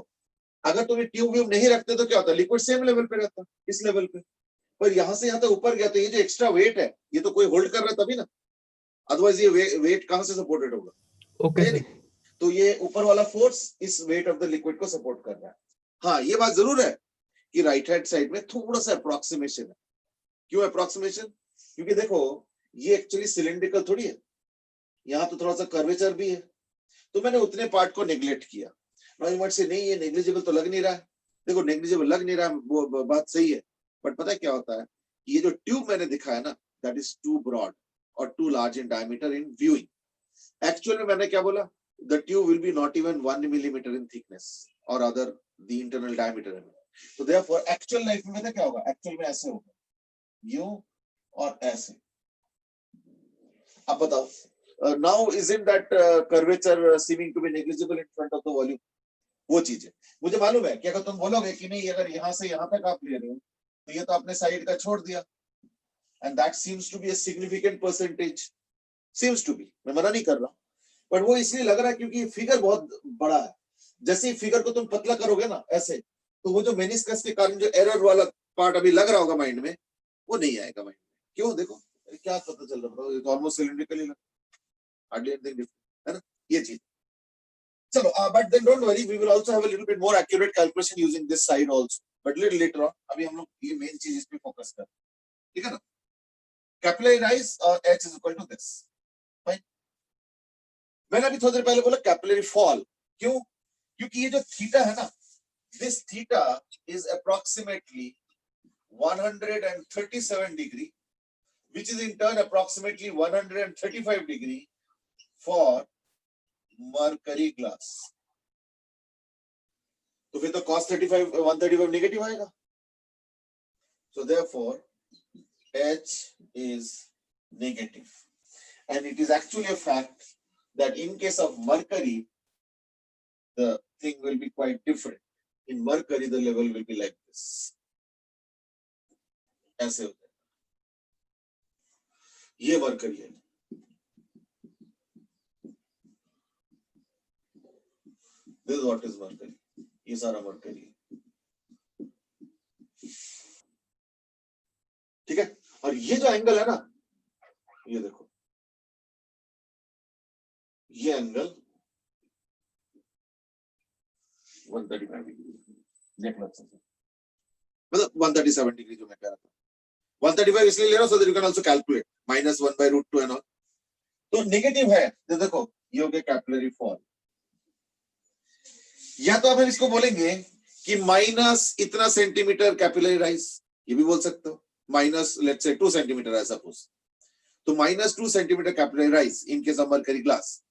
अगर तुम ट्यूब व्यूब नहीं रखते तो क्या होता है, लिक्विड सेम लेवल पे रहता, इस लेवल पे, पर यहां से यहां तक ऊपर गया तो ये जो एक्स्ट्रा वेट है ये तो कोई होल्ड कर रहा है तभी ना, अदरवाइज ये वेट कहां से सपोर्टेड होगा? Okay sir. तो ये ऊपर वाला फोर्स इस वेट ऑफ द लिक्विड को सपोर्ट कर रहा है। हाँ, ये बात जरूर है कि राइट हैंड साइड में थोड़ा सा अप्रोक्सीमेशन है। क्यों अप्रोक्सीमेशन? क्योंकि देखो ये एक्चुअली सिलिंड्रिकल थोड़ी है, यहाँ तो थोड़ा सा कर्वेचर भी है, तो मैंने उतने पार्ट को नेग्लेक्ट किया। नॉइमट से नहीं, ये नेग्लिजिबल तो लग नहीं रहा है। देखो नेग्लिजिबल लग नहीं रहा है, वो बात सही है, बट पता है क्या होता है, ये जो ट्यूब मैंने दिखाया ना, दैट इज टू ब्रॉड और too large in diameter in viewing. Actual में मैंने क्या बोला, the tube will be not even 1 millimetre in thickness और अदर द इंटरनल डायमीटर। तो देयरफॉर एक्चुअल लाइफ में क्या होगा, एक्चुअल में ऐसे होगा, यूं और ऐसे। अब बताओ, now isn't that curvature seeming to be negligible in front of the volume? वो चीज है। मुझे मालूम है कि अगर तुम बोलोगे कि नहीं, अगर यहां से यहां तक आप ले रहे हो तो ये तो अपने साइड का छोड़ दिया, and that seems to be a significant percentage, seems to be, मैं मना नहीं कर रहा, पर वो इसलिए लग रहा है क्योंकि फिगर बहुत बड़ा है। जैसे ही फिगर को तुम पतला करोगे ना ऐसे, तो वो जो मेनिस्कस के कारण जो एरर वाला पार्ट अभी लग रहा होगा माइंड में, वो नहीं आएगा माइंड में। क्यों? देखो क्या पता चल रहा है, ऑलमोस्ट सिलिंड्रिकली hardly anything different, है ना, ये चीज। चलो, but then don't worry, we will also have a little bit more accurate calculation using this side also, but little later on। अभी हम लोग ये मेन चीज इस पे फोकस कर, ठीक है ना? कैपिलरी राइज और h is equal to this, fine. मैंने अभी थोड़ी देर पहले बोला कैपिलरी फॉल, क्यों? क्योंकि ये जो थीटा है ना, this theta is approximately 137 degree, which is in turn approximately 135 degree for mercury glass. तो फिर तो cos 35 135 नेगेटिव आएगा। So therefore h is negative, and it is actually a fact that in case of mercury the thing will be quite different। In mercury the level will be like this, ऐसे होता है। ये mercury है, this is what is mercury, ये सारा mercury है, ठीक है। और ये जो एंगल है ना, ये देखो, ये एंगल 135 डिग्री, देख लो अच्छे से। मतलब 137 डिग्री जो मैं कह रहा था, 135 इसलिए ले रहा हूँ so that you can also calculate -1/√2 and all. तो नेगेटिव है, तो देखो ये हो गया कैपिलरी फॉल। या तो आप इसको बोलेंगे कि माइनस इतना सेंटीमीटर कैपिलरी राइज, ये भी बोल सकते हो, माइनस लेट्स से 2 सेंटीमीटर है सपोज, तो -2 centimetre capillary rise in case of mercury glass,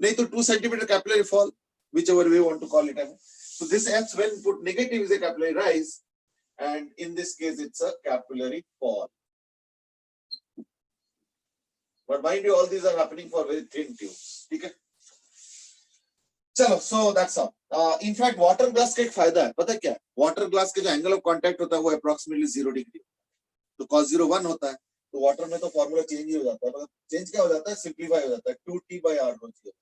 नहीं तो 2 centimetre capillary fall, whichever way you want to call it. So this hence when put negative is a capillary rise, and in this case it's a capillary fall. But mind you, all these are happening for very thin tubes. ठीक है, चलो, so that's all. In fact, water glass का एक फायदा है, पता है क्या? Water glass के जो angle of contact होता है वो approximately 0 degree, तो cos 0 1 होता है, तो water में तो फॉर्मूला चेंज ही हो जाता है, मतलब चेंज क्या हो जाता है, सिंप्लीफाई हो जाता है, 2t/r हो जाता है,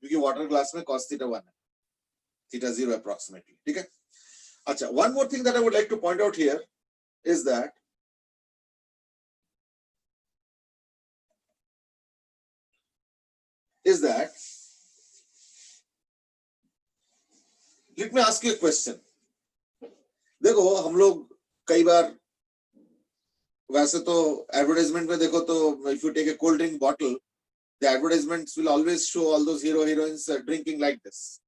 क्योंकि वाटर ग्लास में cos थीटा 1 है, थीटा 0 approximately. ठीक है, अच्छा, one more thing that I would like to point out here is that let me ask you a question. देखो हम लोग कई बार, वैसे तो एडवर्टाइजमेंट में देखो तो if you take a cold drink bottle, the advertisements will always show all those hero heroines drinking like this.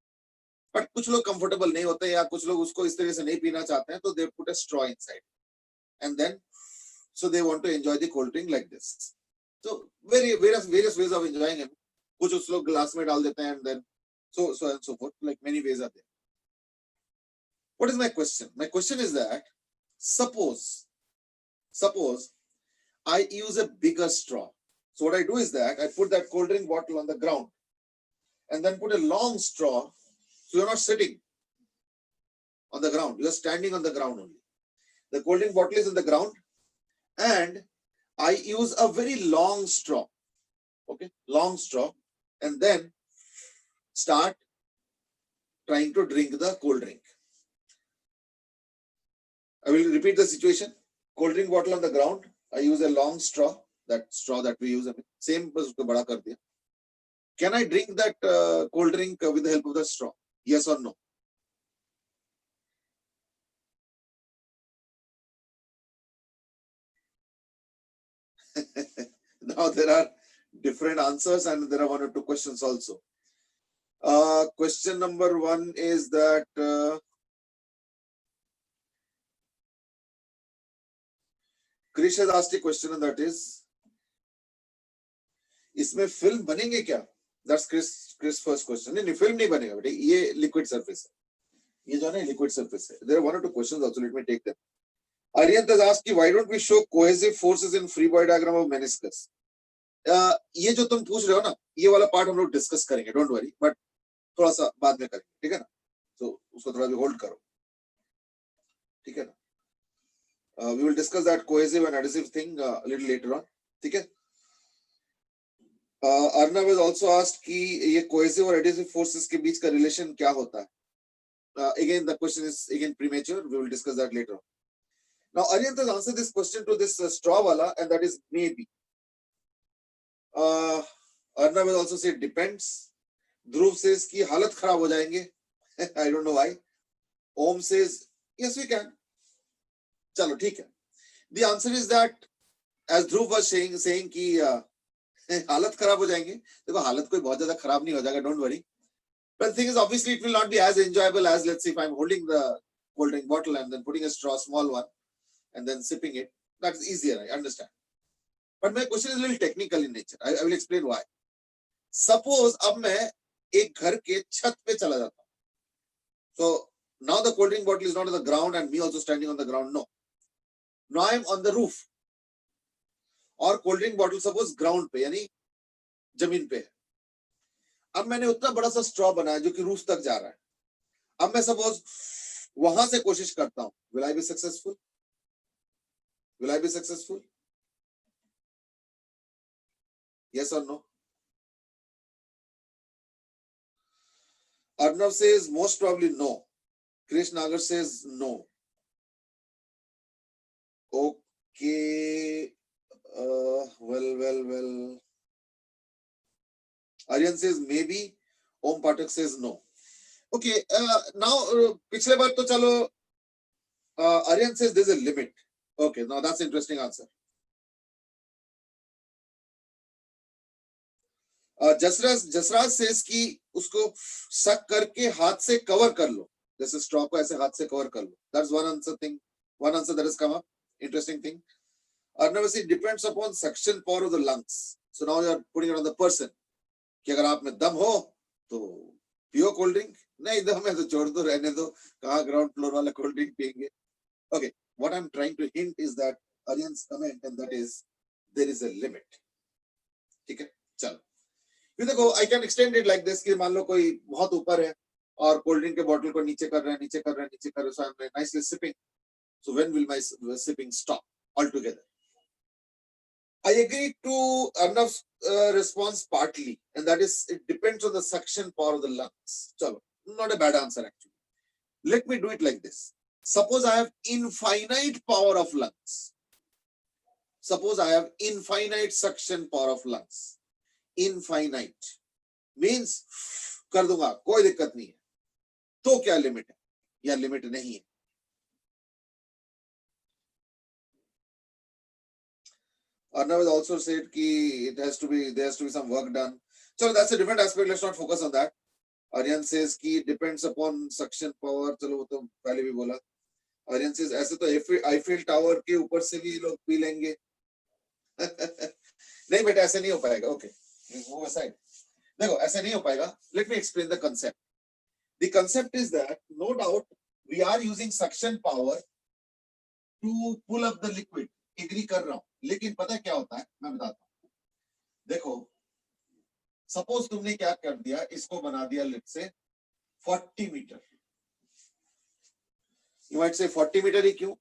But कुछ लोग कंफर्टेबल नहीं होते या कुछ लोग उसको इस तरह से नहीं पीना चाहते हैं, तो they put a straw inside and then so they want to enjoy the cold drink like this. So various ways of enjoying it. कुछ उस लोग ग्लास में डाल देते हैं and then so and so forth, like many ways are there. What is my question? My question is that suppose I use a bigger straw. So what I do is that I put that cold drink bottle on the ground and then put a long straw. So you're not sitting on the ground, you're standing on the ground only. The cold drink bottle is in the ground and I use a very long straw, okay, long straw, and then start trying to drink the cold drink. I will repeat the situation. Cold drink bottle on the ground, I use a long straw, that straw that we use, same बस उसको बड़ा कर दिया. Can I drink that cold drink with the help of the straw? Yes or no? Now there are different answers and there are 1 or 2 questions also. Question number 1 is that Krish has asked a question, and that is, इसमें film बनेंगे क्या? That's Chris first question. नहीं, film नहीं बनेगा बेटे, ये liquid surface है, ये जो है ना liquid surface है. There are 1 or 2 questions also, let me take them. Aryan has asked, why don't we show cohesive forces in free body diagram of meniscus? ये जो तुम पूछ रहे हो ना, ये वाला पार्ट हम लोग डिस्कस करेंगे, डोंट वरी, बट थोड़ा सा बाद में करेंगे, ठीक है ना? तो उसको थोड़ा भी होल्ड करो, ठीक है ना? We will discuss that cohesive and adhesive thing a little later on, ठीक है? Arnav has also asked कि ये cohesive और adhesive forces के बीच का relation क्या होता है? Again, the question is again premature. We will discuss that later on. Now, Aryan has answered this question to this straw wala, and that is maybe. Arnav has also said depends. Dhruv says कि हालत खराब हो जाएंगे. I don't know why. Om says yes, we can. चलो ठीक है. The answer is that, as Dhruv was saying कि हालत खराब हो जाएंगे. देखो हालत कोई बहुत ज्यादा खराब नहीं हो जाएगा, don't worry. But the thing is, obviously, it will not be as enjoyable as, let's say, if I'm holding the cold drink bottle and then putting a straw, small one, and then sipping it. That's easier, I understand. But my question is a little technical in nature. I will explain why. Suppose अब मैं एक घर के छत पे चला जाता हूँ. So now the cold drink bottle is not on the ground and me also standing on the ground. No. Now I am on the roof. और cold drink bottle suppose ground पे, यानी जमीन पे है. अब मैंने उतना बड़ा सा स्ट्रॉ बनाया जो कि रूफ तक जा रहा है. अब मैं सपोज वहां से कोशिश करता हूं. Will I be successful? Will I be successful? Yes or no? Arnav says most probably no. Krish Nagar says no. Okay. Well. Aryan says maybe. Om Patak says no. Okay. Now पिछले बार तो चलो Aryan says there's a limit. Okay, now that's interesting answer. Jasraj says कि उसको सक करके हाथ से cover कर लो, जैसे स्ट्रॉ को ऐसे हाथ से कवर कर लो. That's one answer thing. One answer that has come up. Interesting thing. Arnav says depends upon suction power of the lungs. So now you are putting it on the person. कि अगर आप में दम हो तो पियो cold drink, नहीं दम है तो छोड़ दो, रहने दो, कहाँ ग्राउंड फ्लोर वाला कोल्ड ड्रिंक पियेंगे. Okay, what I'm trying to hint is that Aryan's comment, and that is there is a limit. ठीक है, चलो. फिर देखो, I can extend it like this कि मान लो कोई बहुत ऊपर है और कोल्ड ड्रिंक के बॉटल को नीचे कर रहा है, नीचे कर रहा है, नीचे कर रहा है, so I'm nicely sipping. So when will my sipping stop altogether? I agree to Arnav's response partly, and that is it depends on the suction power of the lungs. Chalo, not a bad answer actually. Let me do it like this. Suppose I have infinite power of lungs. Suppose I have infinite suction power of lungs. Infinite means कर दूंगा, कोई दिक्कत नहीं है. तो क्या limit है या लिमिट नहीं है? Arnav has also said कि there has to be some work done. So that's a different aspect. Let's not focus on that. Aryan says कि depends upon suction power. चलो वो तो पहले भी बोला. Aryan says ऐसे तो Eiffel Tower के ऊपर से भी लोग पी लेंगे. नहीं बेटा, ऐसे नहीं हो पाएगा. Okay, move aside. देखो, ऐसे नहीं हो पाएगा. Let me explain the concept. The concept is that no doubt we are using suction power to pull up the liquid. Agree कर रहा हूं, लेकिन पता क्या होता है, मैं बताता हूं. देखो, सपोज तुमने क्या कर दिया, इसको बना दिया let's say 40 metre. You might से 40 मीटर ही क्यों?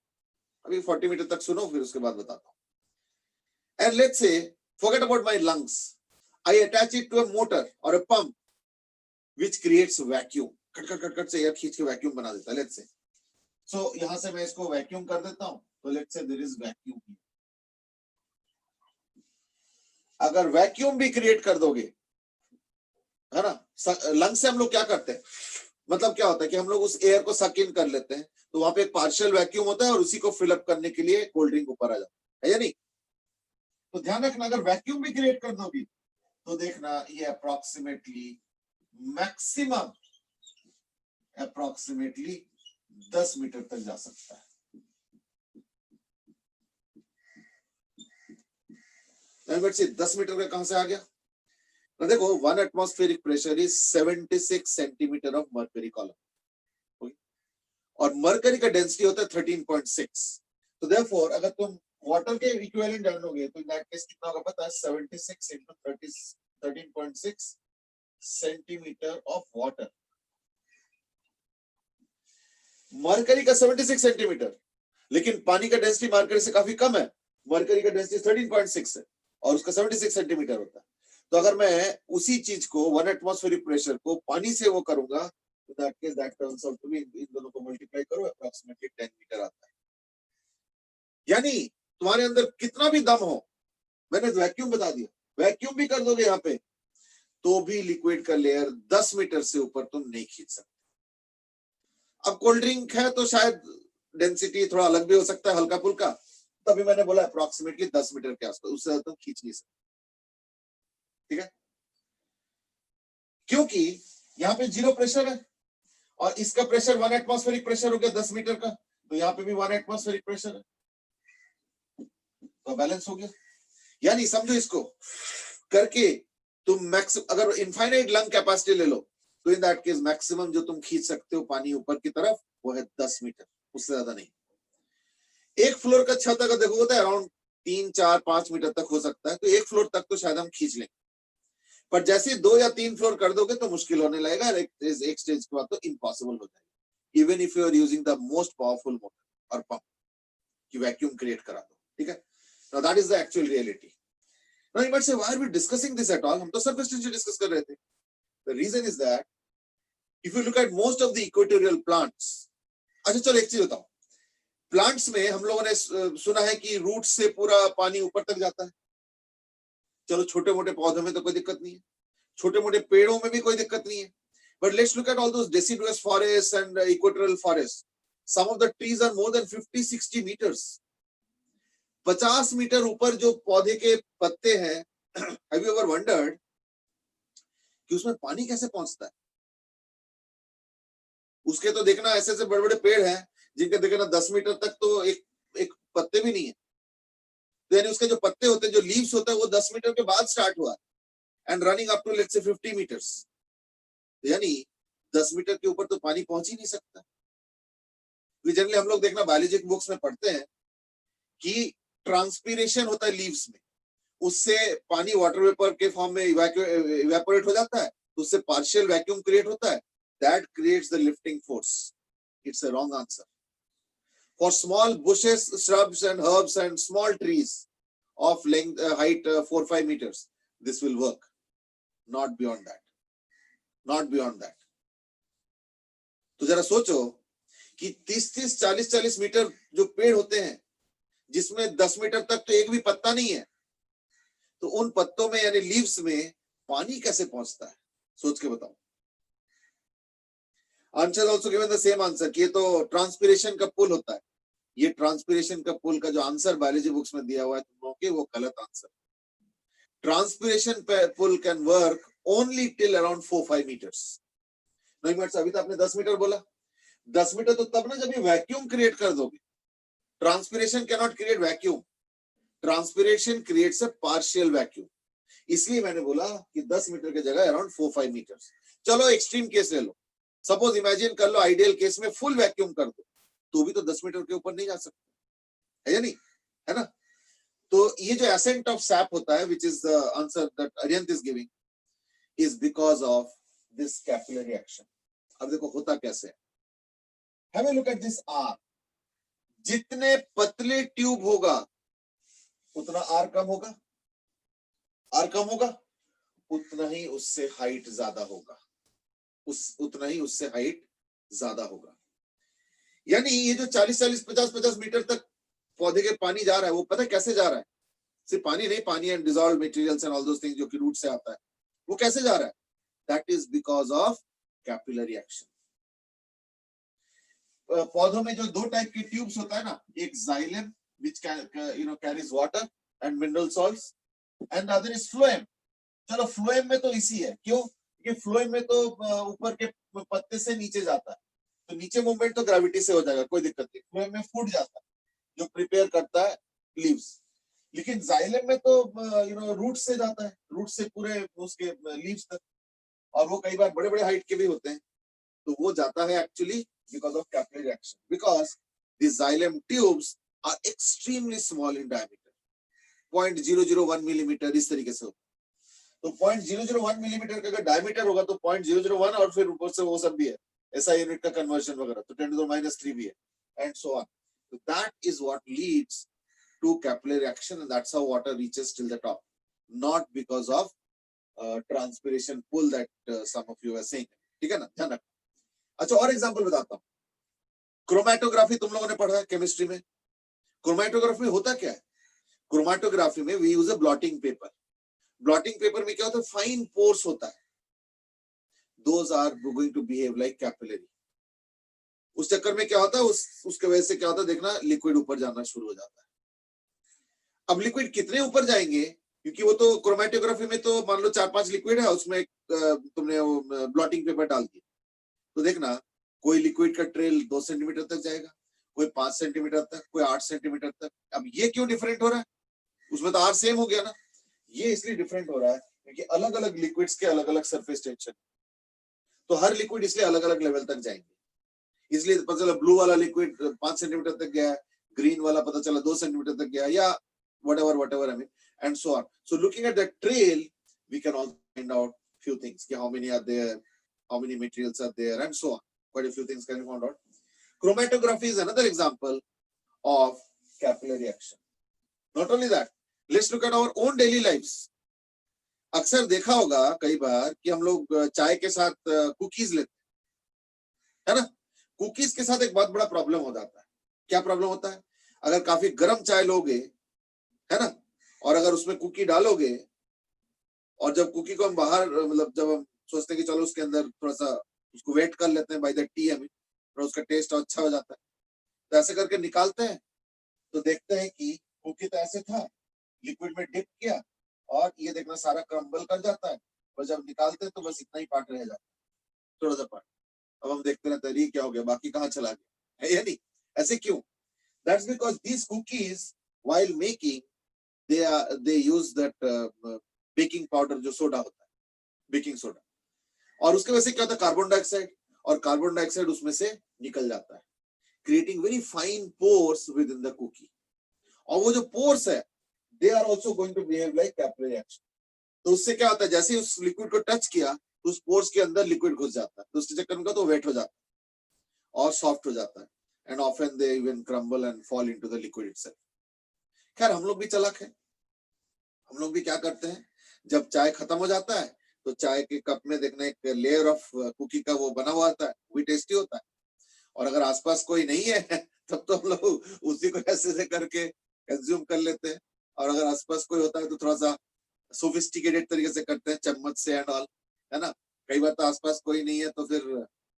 अभी 40 मीटर तक सुनो, फिर उसके बाद बताता हूं. And let's say forget about my lungs. I attach it to a motor or a pump which creates vacuum. Cut cut cut cut से एयर खींच के वैक्यूम बना देता है. लेट्स से सो यहां से मैं इसको वैक्यूम कर देता हूं, तो let's say there is vacuum. अगर वैक्यूम भी क्रिएट कर दोगे, है ना, लंग्स से हम लोग क्या करते हैं, मतलब क्या होता है कि हम लोग उस एयर को सक इन कर लेते हैं, तो वहां पे एक पार्शियल वैक्यूम होता है और उसी को फिल अप करने के लिए कोल्ड ड्रिंक ऊपर आ जाता है या नहीं. तो ध्यान रखना, अगर वैक्यूम भी क्रिएट कर दोगी तो देखना ये अप्रोक्सीमेटली मैक्सिमम 10 मीटर तक जा सकता है. 10 मीटर का कहां से आ गया? तो देखो, 1 atmospheric pressure is 76 centimetre of mercury column, और मर्करी का डेंसिटी होता है 13.6. तो देयरफॉर अगर तुम वाटर के इक्विवेलेंट जानोगे तो इन दैट केस कितना होगा पता है? 76 into 13.6 centimetre of water. Mercury का 76 सेंटीमीटर, लेकिन पानी का डेंसिटी मर्करी से काफी कम है. मर्करी का डेंसिटी 13.6 है और उसका 76 सेंटीमीटर होता है. तो अगर मैं उसी चीज को 1 एटमॉस्फेरिक प्रेशर को पानी से वो करूंगा, तो that case that turns out to be, इन दोनों को मल्टीप्लाई करो, अप्रोक्सीमेटली 10 मीटर आता है. यानी तुम्हारे अंदर कितना भी दम हो, मैंने वैक्यूम बता दिया, वैक्यूम भी कर दोगे यहाँ पे, तो भी लिक्विड का लेयर 10 मीटर से ऊपर तुम नहीं खींच सकते. अब कोल्ड ड्रिंक है तो शायद डेंसिटी थोड़ा अलग भी हो सकता है, हल्का फुल्का, तभी मैंने बोला अप्रोक्सीमेटली 10 मीटर के आसपास, उससे ज्यादा तुम खींच नहीं सकते. ठीक है, क्योंकि यहाँ पे 0 प्रेशर है और इसका प्रेशर 1 एटमॉस्फेरिक प्रेशर हो गया 10 मीटर का, तो यहाँ पे भी 1 एटमॉस्फेरिक प्रेशर है, तो बैलेंस हो गया. यानी समझो, इसको करके तुम मैक्स अगर इनफाइनाइट लंग कैपेसिटी ले लो, तो इन दैट केस मैक्सिमम जो तुम खींच सकते हो पानी ऊपर की तरफ वो है 10 मीटर, उससे ज्यादा नहीं. एक फ्लोर का छत अगर देखो होता है अराउंड 3, 4, 5 मीटर तक हो सकता है, तो एक फ्लोर तक तो शायद हम खींच लेंगे, पर जैसे 2 या 3 फ्लोर कर दोगे तो मुश्किल होने लगेगा. एक स्टेज के बाद तो इम्पॉसिबल हो जाएगा, even if you are using the most powerful motor और पंप कि वैक्यूम क्रिएट करा दो. ठीक है, now that is the actual reality. Now you might say why are we discussing this at all? हम तो सरफेस टेंशन डिस्कस कर रहे थे. The reason is that if you look at most of the equatorial plants, अच्छा चलो एक चीज बताओ, प्लांट्स में हम लोगों ने सुना है कि रूट से पूरा पानी ऊपर तक जाता है. चलो छोटे मोटे पौधों में तो कोई दिक्कत नहीं है, छोटे मोटे पेड़ों में भी कोई दिक्कत नहीं है, but let's look at all those deciduous forest and equatorial forest. some of the trees are more than 50-60 meters. 50 metre ऊपर जो पौधे के पत्ते हैं, have you ever wondered कि उसमें पानी कैसे पहुंचता है? उसके तो देखना ऐसे ऐसे बड़े बड़े पेड़ हैं जिनके देखना 10 मीटर तक तो एक पत्ते भी नहीं है, तो यानी उसके जो पत्ते होते हैं, जो लीव्स होता है, वो 10 मीटर के बाद स्टार्ट हुआ and running up to let's say 50 metres, यानी 10 मीटर के ऊपर तो पानी पहुंच ही नहीं सकता। जनरली हम लोग देखना बायोलॉजी बुक्स में पढ़ते हैं कि ट्रांसपीरेशन होता है लीव्स में, उससे पानी वाटर वेपर के फॉर्म में इवेपोरेट हो जाता है, उससे पार्शियल वैक्यूम क्रिएट होता है, that creates the lifting force. It's a wrong answer. For small bushes, shrubs and herbs and small trees of length height 4-5 meters, this will work, not beyond that, not beyond that। तो जरा सोचो कि 30-30, 40-40 metre जो पेड़ होते हैं जिसमें 10 metre तक तो एक भी पत्ता नहीं है, तो उन पत्तों में यानी लीव्स में पानी कैसे पहुंचता है? सोच के बताओ। Answer also given the same answer कि ये तो ट्रांसपीरेशन का पुल होता है। ये ट्रांसपीरेशन का पुल का जो आंसर बायोलॉजी बुक्स में दिया हुआ है तुम लोगों के, वो गलत answer. Transpiration pull can work only till around 4-5 metres. नहीं मिनट्स, अभी तो आपने 10 मीटर बोला। 10 मीटर तो तब ना जब ये वैक्यूम क्रिएट कर दोगे। Transpiration can not create vacuum, transpiration creates a partial vacuum. इसलिए मैंने बोला कि 10 मीटर की जगह अराउंड 4-5 मीटर्स। चलो एक्सट्रीम केस ले लो, सपोज इमेजिन कर लो आइडियल केस में फुल वैक्यूम कर दो, तो भी तो 10 मीटर के ऊपर नहीं जा सकते, है या नहीं, है ना? तो ये जो एसेंट ऑफ सैप होता है, which is the answer that Arihant is giving, is because of this capillary action. अब देखो होता कैसे है। Have a look at this R. जितने पतले ट्यूब होगा उतना आर कम होगा, आर कम होगा उतना ही उससे हाइट ज्यादा होगा, उतना ही उससे हाइट ज्यादा होगा। यानी ये जो 40-40, 50-50 मीटर तक पौधे के पानी जा रहा है, वो पता है कैसे जा रहा है? सिर्फ पानी नहीं, पानी and dissolved materials and all those things जो कि रूट से आता है, वो कैसे जा रहा है? That is because of capillary action. पौधों में जो दो टाइप के ट्यूब्स होता है ना, एक xylem which carries water and mineral salts, and other is phloem. चलो फ्लोएम में तो इसी है, क्यों? क्योंकि फ्लोएम में तो ऊपर के पत्ते से नीचे जाता है, तो नीचे मूवमेंट तो ग्रेविटी से हो जाएगा, कोई दिक्कत नहीं। फ्लोएम में फूड जाता है जो प्रिपेयर करता है लीव्स, लेकिन जाइलम में तो रूट से जाता है, रूट से पूरे उसके लीव्स तक, और वो कई बार बड़े बड़े हाइट के भी होते हैं, तो वो जाता है actually because of capillary action, because the xylem tubes are extremely small in diameter, 0.001 millimeter, इस तरीके से होता है। तो 0.001 millimeter का अगर डायमीटर होगा तो 0.001, और फिर ऊपर से वो सब भी है, SI यूनिट का कन्वर्जन वगैरह, तो 10⁻³ भी है, and so on. So that is what leads to capillary action, and that's how water reaches till the top, not because of transpiration pull that some of you are saying. ठीक है ना, ध्यान रखना। अच्छा, और एग्जांपल बताता हूं। Chromatography तुम लोगों ने पढ़ा है केमिस्ट्री में। क्रोमैटोग्राफी में होता क्या है? क्रोमैटोग्राफी में we use a blotting paper. Blotting paper में क्या होता है? फाइन पोर्स होता है, those are going to behave like capillary. उस चक्कर में क्या होता है, उसके वजह से क्या होता है, देखना लिक्विड ऊपर जाना शुरू हो जाता है। अब लिक्विड कितने ऊपर जाएंगे, क्योंकि वो तो क्रोमैटोग्राफी में तो मान लो 4-5 लिक्विड है, उसमें तुमने ब्लॉटिंग पेपर डाल दिया, तो देखना कोई लिक्विड का ट्रेल 2 सेंटीमीटर तक जाएगा, कोई 5 सेंटीमीटर तक, कोई 8 सेंटीमीटर तक। अब ये क्यों डिफरेंट हो रहा है? उसमें तो आर सेम हो गया ना। ये इसलिए डिफरेंट हो रहा है क्योंकि अलग अलग लिक्विड्स के अलग अलग सरफेस टेंशन, तो हर लिक्विड इसलिए अलग अलग लेवल तक जाएंगे। इसलिए पता चला ब्लू वाला लिक्विड 5 सेंटीमीटर तक गया, ग्रीन वाला पता चला 2 सेंटीमीटर तक गया, या whatever I mean, and so on. So looking at the trail, we can also find out few things, how many are there, how many materials are there, and so on. Quite a few things can be found out. Chromatography is another example of capillary action. Not only that, let's look at our own daily lives. अक्सर देखा होगा कई बार कि हम लोग चाय के साथ कुकीज लेते हैं, है ना? कुकीज के साथ एक बहुत बड़ा प्रॉब्लम हो जाता है। क्या प्रॉब्लम होता है? अगर काफी गर्म चाय लोगे, है ना, और अगर उसमें कुकी डालोगे, और जब कुकी को हम बाहर मतलब जब हम सोचते हैं कि चलो उसके अंदर थोड़ा सा उसको वेट कर लेते हैं बाय द टी, हमें थोड़ा उसका टेस्ट अच्छा हो जाता है, तो ऐसे करके निकालते हैं तो देखते हैं कि कुकी तो ऐसे था, लिक्विड में डिप किया और ये देखना सारा क्रम्बल कर जाता है, और जब निकालते हैं तो बस इतना ही पार्ट रह जाता है, थोड़ा सा पार्ट। अब हम देखते रहते हैं ये क्या हो गया, बाकी कहाँ चला गया, है या नहीं? ऐसे क्यों? That's because these cookies while making they use that baking powder जो सोडा होता है, बेकिंग सोडा, और उसके वजह से क्या होता है, कार्बन डाइऑक्साइड, और कार्बन डाइऑक्साइड उसमें से निकल जाता है, creating very fine pores within the cookie. और वो जो pores है they are also going to behave like capillary action. तो उससे क्या होता है, जैसे ही उस लिक्विड को टच किया तो उस पोर्स के अंदर लिक्विड घुस जाता है, तो उसके चक्कर में तो वेट हो जाता है और सॉफ्ट हो जाता है, and often they even crumble and fall into the liquid itself. खैर हम लोग भी चालाक हैं, हम लोग भी क्या करते हैं, जब चाय खत्म हो जाता है तो चाय के कप में देखना एक लेयर ऑफ कुकी का वो बना हुआ आता है, वो टेस्टी होता है, और अगर आसपास कोई नहीं है तब तो हम लोग उसी को ऐसे से करके कंज्यूम कर लेते हैं, और अगर आसपास कोई होता है तो थोड़ा सा सोफिस्टिकेटेड तरीके से करते हैं, चम्मच से एंड ऑल, है ना। कई बार तो आसपास कोई नहीं है तो फिर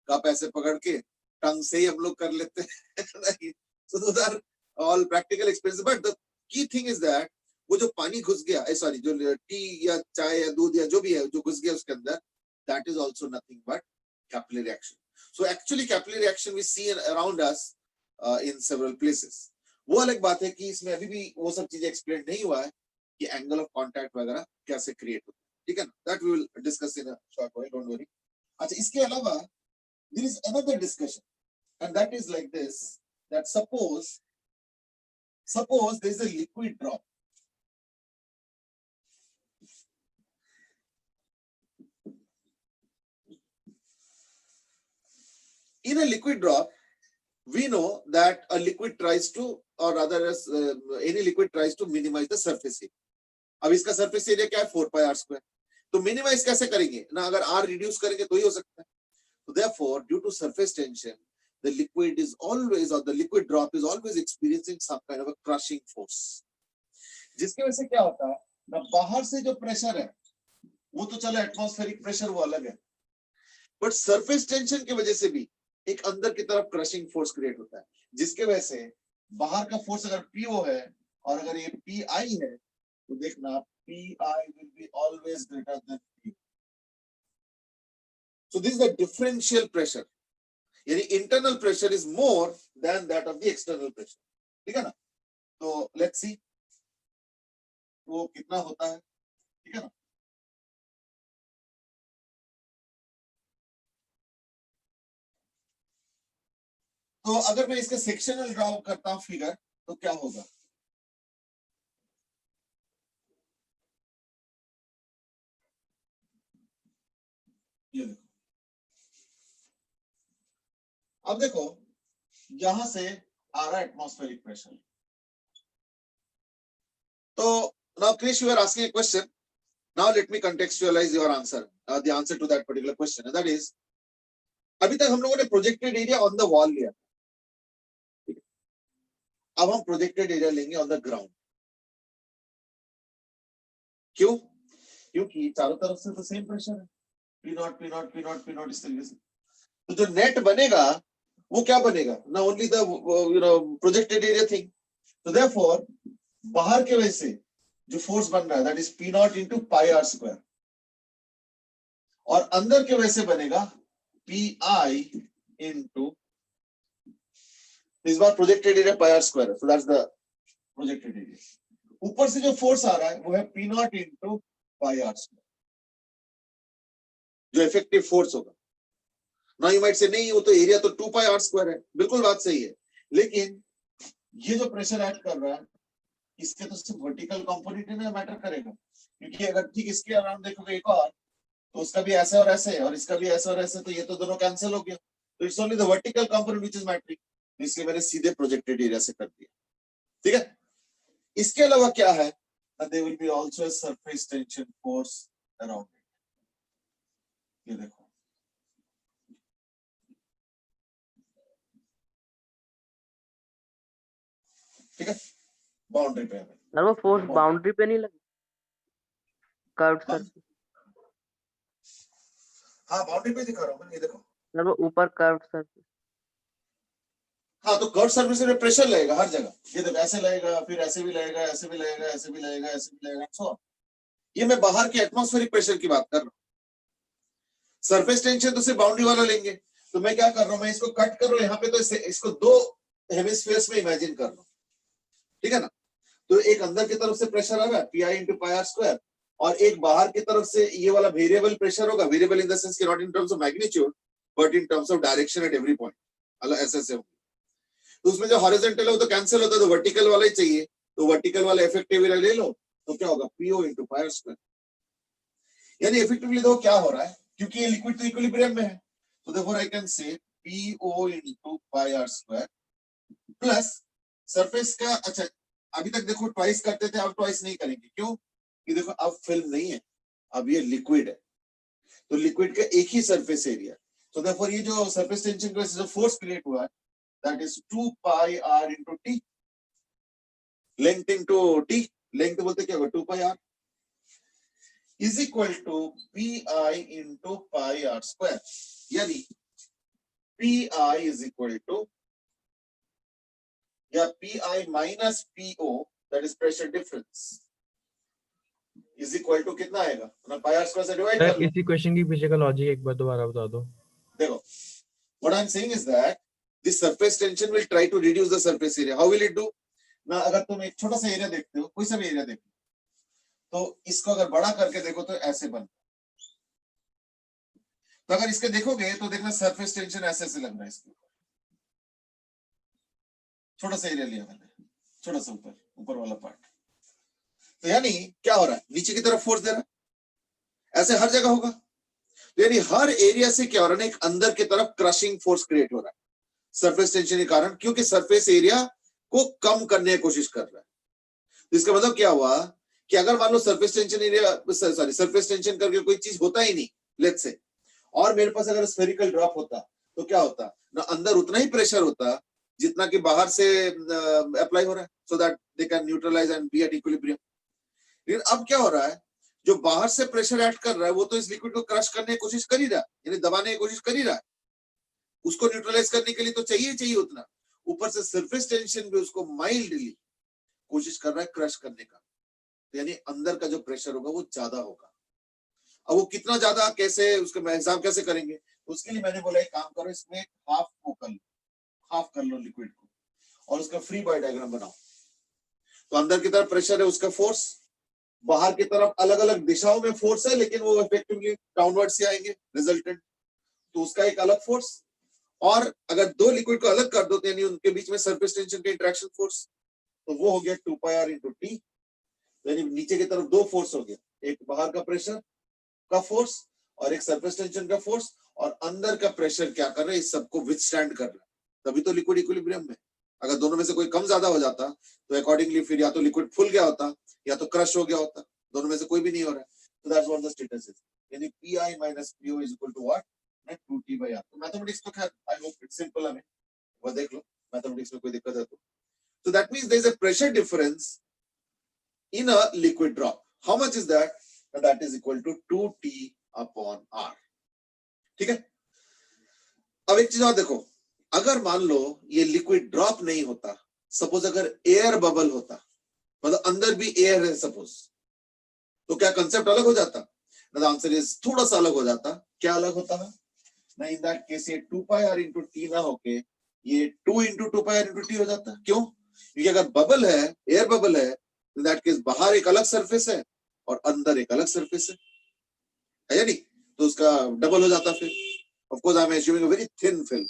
कप ऐसे पकड़ के टंग से ही हम लोग कर लेते हैं। so those are all practical experiences, but the key thing is that वो जो पानी घुस गया, सॉरी जो टी या चाय या दूध या जो भी है जो घुस गया उसके अंदर, that is also nothing but capillary action. So actually capillary reaction we see around us in several places. वो अलग बात है कि इसमें अभी भी वो सब चीजें एक्सप्लेन नहीं हुआ है कि एंगल ऑफ कांटेक्ट वगैरह कैसे क्रिएट होता है, ठीक है ना, that we will discuss in a short while, don't worry. अच्छा, इसके अलावा there is another discussion and that is like this, that suppose there is a liquid drop, in a liquid drop we know that a liquid tries to, or rather any liquid tries to minimize the surface area. अब इसका surface area क्या है, 4 pi r square, तो minimise कैसे करेंगे ना, अगर r reduce करेंगे तो ही हो सकता है। So therefore due to surface tension the liquid is always, or the liquid drop is always experiencing some kind of a crushing force, जिसकी वजह से क्या होता है ना, बाहर से जो प्रेशर है वो तो चलो एटमॉस्फेरिक प्रेशर वो अलग है, बट सरफेस टेंशन की वजह से भी एक अंदर की तरफ क्रशिंग फोर्स क्रिएट होता है, जिसके वजह से बाहर का फोर्स अगर PO है और अगर ये PI है तो देखना PI will be always greater than PO. So this is the differential pressure, यानी internal pressure is more than that of the external pressure, ठीक है ना। तो let's see वो कितना होता है, ठीक है ना। तो अगर मैं इसका सेक्शनल ड्रॉ करता हूं फिगर तो क्या होगा, ये देखो, अब देखो यहां से आ रहा है एटमॉस्फेरिक प्रेशर, तो now Krish, you are asking a question, now let me contextualize your answer, the answer to that particular question, and that is अभी तक हम लोगों ने projected area on the wall लिया, अब हम प्रोजेक्टेड एरिया लेंगे ऑन द ग्राउंड। क्यों? क्योंकि चारों तरफ से तो सेम प्रेशर है, P0 P0 P0 P0 इस तरीके से, तो जो नेट बनेगा वो क्या बनेगा ना, only the projected area thing, तो देयरफॉर बाहर के वजह से जो फोर्स बन रहा है that is P0 into pi r square, और अंदर के वजह से बनेगा PI into, इस बार projected area pi r square है, so that's the projected area, ऊपर से जो फोर्स आ रहा है वो है P0 into pi r square, जो इफेक्टिव फोर्स होगा। ना यू माइट से नहीं वो तो एरिया तो 2 pi r square है, बिल्कुल बात सही है, लेकिन ये जो प्रेशर ऐड कर रहा है इसके तो सिर्फ वर्टिकल कंपोनेंट में मैटर करेगा, क्योंकि अगर ठीक इसके अराउंड देखोगे एक और तो उसका भी ऐसे और ऐसे और इसका भी ऐसे और ऐसे, तो ये तो दोनों कैंसिल हो गया, तो it's only the vertical component which is mattering, इसलिए मैंने सीधे प्रोजेक्टेड एरिया से कर दिया, ठीक है। इसके अलावा क्या है, there will be also a surface tension force around it, ये देखो, ठीक है, बाउंड्री पे है, सर वो फोर्स बाउंड्री पे नहीं लगी, कर्व्ड सरफेस, हाँ बाउंड्री पे दिखा रहा हूँ मैं, ये देखो सर वो ऊपर कर्व्ड सरफेस, हाँ, तो कर्व सरफेस में प्रेशर लगेगा हर जगह, ये देखो ऐसे लगेगा, फिर ऐसे भी लगेगा, ऐसे भी लगेगा, ऐसे भी लगेगा, ऐसे भी लगेगा, सो ये मैं बाहर के एटमॉस्फेरिक प्रेशर की बात कर रहा हूँ। सरफेस टेंशन तो सिर्फ बाउंड्री वाला लेंगे, तो मैं क्या कर रहा हूँ, मैं इसको कट कर रहा हूँ यहाँ पे, तो इसको दो हेमिस्फीयर्स में इमेजिन कर रहा हूँ, ठीक है ना। तो एक अंदर की तरफ से प्रेशर आ रहा है P into pi r square, और एक बाहर की तरफ से ये वाला वेरिएबल प्रेशर होगा, variable in the sense not in terms of magnitude but in terms of direction at every point, अलग ऐसे होगा। तो उसमें जो हॉरिजॉन्टल है वो तो कैंसिल होता है, तो वर्टिकल वाला ही चाहिए, तो वर्टिकल वाला इफेक्टिव एरिया ले लो, तो क्या होगा PO into pi r square. यानी इफेक्टिवली देखो क्या हो रहा है, क्योंकि ये लिक्विड तो इक्विलिब्रियम में है, तो therefore I can say PO into pi r square plus surface का, अच्छा अभी तक देखो ट्वाइस करते थे, अब ट्वाइस नहीं करेंगे, क्यों, कि देखो अब फिल्म नहीं है, अब ये लिक्विड है, तो लिक्विड का एक ही सरफेस एरिया, तो देयरफॉर ये जो सरफेस टेंशन की वजह से जो फोर्स क्रिएट हुआ है that is 2 pi r into t, length into t, length बोलते क्या होगा 2 pi r is equal to p i into pi r square, यानी p i is equal to या p i minus p o that is pressure difference is equal to कितना आएगा, ना pi r square से divide कर सर लो। इस इक्वेशन की पीछे का लॉजिक एक बार दोबारा बता दो। देखो what I'm saying is that this surface tension will try to reduce the surface area. How will it do? ना अगर तुम एक छोटा सा एरिया देखते हो, कोई सा भी एरिया देखो, तो इसको अगर बड़ा करके देखो तो ऐसे बनता है, तो अगर इसके देखोगे तो देखना सरफेस टेंशन ऐसे ऐसे लग रहा है इसके ऊपर, छोटा सा एरिया लिया मैंने, छोटा सा ऊपर ऊपर वाला पार्ट, तो यानी क्या हो रहा है, नीचे की तरफ फोर्स दे रहा है, ऐसे हर जगह होगा, तो यानी हर एरिया से क्या हो रहा है, एक अंदर की तरफ क्रशिंग फोर्स क्रिएट हो रहा है सरफेस टेंशन के कारण, क्योंकि सरफेस एरिया को कम करने की कोशिश कर रहा है। तो इसका मतलब क्या हुआ कि अगर मान लो surface tension area, sorry surface tension करके कोई चीज होता ही नहीं लेट्स से, और मेरे पास अगर स्फेरिकल ड्रॉप होता तो क्या होता ना, अंदर उतना ही प्रेशर होता जितना कि बाहर से अप्लाई हो रहा है, so that they can neutralise and be at equilibrium. लेकिन अब क्या हो रहा है, जो बाहर से प्रेशर ऐड कर रहा है वो तो इस लिक्विड को क्रश करने की कोशिश कर ही रहा है, यानी दबाने की कोशिश कर ही रहा है, उसको न्यूट्रलाइज करने के लिए तो चाहिए उतना, ऊपर से सरफेस टेंशन भी उसको माइल्डली कोशिश कर रहा है क्रश करने का, तो यानी अंदर का जो प्रेशर होगा वो ज्यादा होगा। अब वो कितना ज्यादा, कैसे उसका हिसाब कैसे करेंगे, तो उसके लिए मैंने बोला एक काम करो, इसमें हाफ कर लो लिक्विड को, और उसका फ्री बॉडी डायग्राम बनाओ, तो अंदर की तरफ प्रेशर है उसका फोर्स, बाहर की तरफ अलग अलग दिशाओं में फोर्स है, लेकिन वो इफेक्टिवली डाउनवर्ड से आएंगे रिजल्टेंट, तो उसका एक अलग फोर्स, और अगर दो लिक्विड को अलग कर दो तो यानी उनके बीच में सरफेस टेंशन का इंटरेक्शन फोर्स, तो वो हो गया 2 पाई आर इनटू टी, यानी नीचे की तरफ दो फोर्स हो गया, एक बाहर का प्रेशर का फोर्स और एक सरफेस टेंशन का फोर्स, और अंदर का प्रेशर क्या कर रहा है, इस सबको विथस्टैंड कर रहा है, तभी तो लिक्विड इक्विलिब्रियम में। अगर दोनों में से कोई कम ज्यादा हो जाता तो अकॉर्डिंगली फिर या तो लिक्विड फुल गया होता या तो क्रश हो गया होता, दोनों में से कोई भी नहीं हो रहा है, तो that's what the status is, यानी p minus p o is equal to what, 2t by r। तो मैथमेटिक्स तो खैर आई होप इट्स सिंपल है, वो देख लो मैथमेटिक्स में कोई दिक्कत है तो that means there is a pressure difference in a liquid drop. How much is that? That is equal to 2t upon r. ठीक है, अब एक चीज और देखो, अगर मान लो ये लिक्विड ड्रॉप नहीं होता, सपोज अगर एयर बबल होता, मतलब अंदर भी एयर है सपोज, तो क्या कंसेप्ट अलग हो जाता? द आंसर इज थोड़ा सा अलग हो जाता। क्या अलग होता है ना, इन दैट केस ये 2 पाई r इंटू टी ना होके ये 2 इंटू 2 पाई r इंटू टी हो जाता। क्यों? क्योंकि अगर बबल है, एयर बबल है, इन दैट केस बाहर एक अलग सरफेस है और अंदर एक अलग सरफेस है या नहीं, तो उसका डबल हो जाता फिर। Of course I am assuming a very thin film,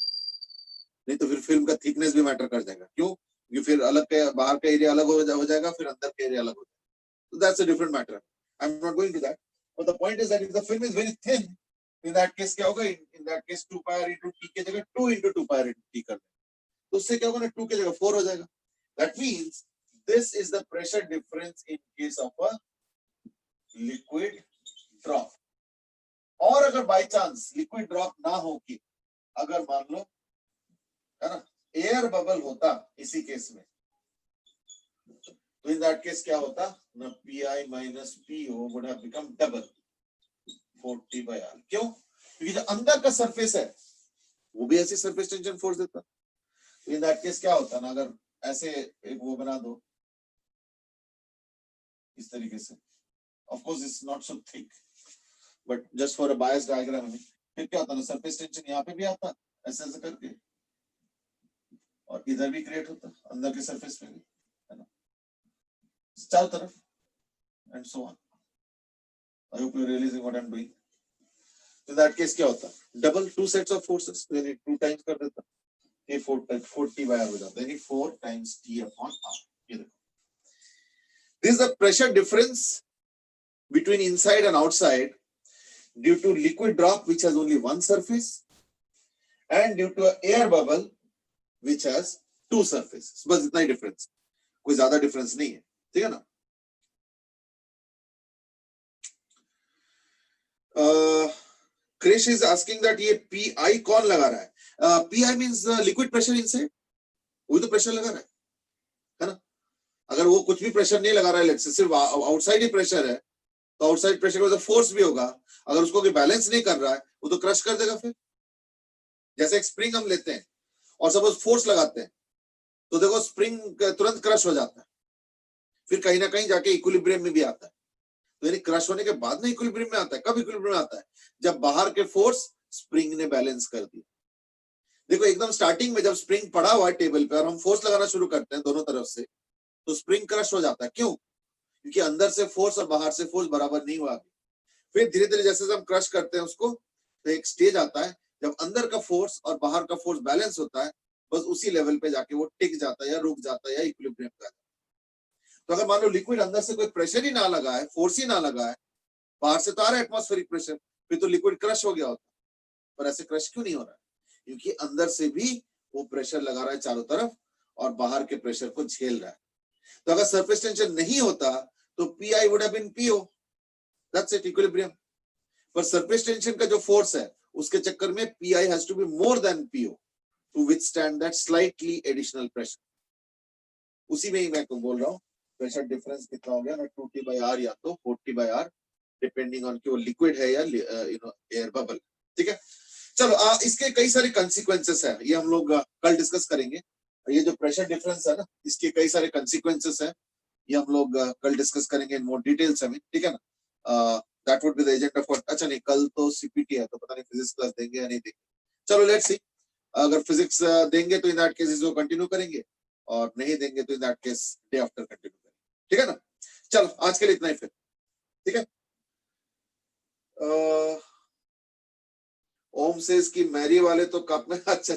नहीं तो फिर फिल्म का थिकनेस भी मैटर कर जाएगा। क्यों? क्योंकि फिर अलग का बाहर का एरिया अलग हो जाएगा, फिर अंदर का एरिया अलग हो जाएगा, तो that's a different matter. I am not going to that, but the point is that if the film is very thin, in that case क्या होगा, in that case 2 pi r into t की जगह 2 into 2 pi r into t कर दें, तो उससे क्या होगा ना, 2 की जगह 4 हो जाएगा। That means this is the pressure difference in case of a liquid drop। और अगर बाय चांस लिक्विड ड्रॉप ना हो कि अगर मान लो है ना एयर बबल होता इसी केस में, तो इन दैट केस क्या होता ना, P minus PO would have become double 40 by r। क्यों? क्योंकि जो अंदर का सरफेस है वो भी ऐसी सरफेस टेंशन फोर्स देता, इन दैट केस क्या होता है ना, अगर ऐसे एक वो बना दो इस तरीके से, of course it's not so thick but just for a bias diagram में, फिर क्या होता है ना, सरफेस टेंशन यहाँ पे भी आता ऐसे ऐसे करके, और इधर भी क्रिएट होता अंदर के सरफेस पे भी, है ना, चारों तरफ, and so on. I hope you realising what I am doing. In that case क्या होता, डबल 2 sets of forces, यानी 2 times कर देता, ये 4 T by R हो जाता, यानी 4 times T upon R. ये देखो, this is the pressure difference between inside and outside due to liquid drop which has only one surface and due to an air bubble which has 2 surfaces. बस इतना ही difference, कोई ज्यादा difference नहीं है, ठीक है ना. Krish is asking that ये PI कौन लगा रहा है? PI means liquid pressure inside, वही तो प्रेशर लगा रहा है ना. अगर वो कुछ भी प्रेशर नहीं लगा रहा है, सिर्फ आउटसाइड ही प्रेशर है, तो आउटसाइड प्रेशर का फोर्स भी होगा, अगर उसको कोई बैलेंस नहीं कर रहा है वो तो क्रश कर देगा. फिर जैसे एक स्प्रिंग हम लेते हैं और सपोज फोर्स लगाते हैं, तो देखो स्प्रिंग तुरंत क्रश हो जाता है, फिर कहीं ना कहीं जाके इक्विलिब्रियम में भी आता है. तो यानी क्रश होने के बाद में इक्विलिब्रियम में आता है. कब इक्विलिब्रियम में आता है? जब बाहर के फोर्स स्प्रिंग ने बैलेंस कर दिया. देखो एकदम स्टार्टिंग में जब स्प्रिंग पड़ा हुआ है टेबल पे और हम फोर्स लगाना शुरू करते हैं दोनों तरफ से, तो स्प्रिंग क्रश हो जाता है. क्यों? क्योंकि अंदर से फोर्स और बाहर से फोर्स बराबर नहीं हुआ. फिर धीरे धीरे जैसे हम क्रश करते हैं उसको, तो एक स्टेज आता है जब अंदर का फोर्स और बाहर का फोर्स बैलेंस होता है, बस उसी लेवल पे जाके वो टिक जाता है या रुक जाता है या इक्विलिब्रियम पे आता है. तो अगर मान लो लिक्विड अंदर से कोई प्रेशर ही ना लगा है, फोर्स ही ना लगा है, बाहर से तो आ रहा है एटमॉस्फेरिक प्रेशर, फिर तो लिक्विड क्रश हो गया होता. पर ऐसे क्रश क्यों नहीं हो रहा है? क्योंकि अंदर से भी वो प्रेशर लगा रहा है चारों तरफ और बाहर के प्रेशर को झेल रहा है. तो अगर सरफेस टेंशन नहीं होता तो PI would have been PO. That's it, equilibrium. पर सरफेस टेंशन का जो फोर्स है उसके चक्कर में PI has to be more than PO to withstand that slightly additional pressure. उसी में ही मैं तो बोल रहा हूँ प्रेशर डिफरेंस कितना हो गया ना, 2T by R या तो 4T by R, depending on कि वो लिक्विड है या एयर बबल. ठीक है, चलो इसके कई सारे कंसिक्वेंसेस है, ये हम लोग कल डिस्कस करेंगे. ये जो प्रेशर डिफरेंस है ना, इसके कई सारे कंसिक्वेंसेस है, ये हम लोग कल डिस्कस करेंगे इन मोर डिटेल्स में. ठीक है ना, that would be the agenda for. अच्छा नहीं, कल तो सीपीटी है, तो पता नहीं फिजिक्स क्लास देंगे या नहीं देंगे. चलो लेट्स सी, अगर फिजिक्स देंगे तो इन दैट केस इसको कंटिन्यू करेंगे, और नहीं देंगे तो in that case day after continue करेंगे. ठीक है ना, चलो आज के लिए इतना ही फिर. ठीक है, ओम से इसकी मैरी वाले तो कप में अच्छा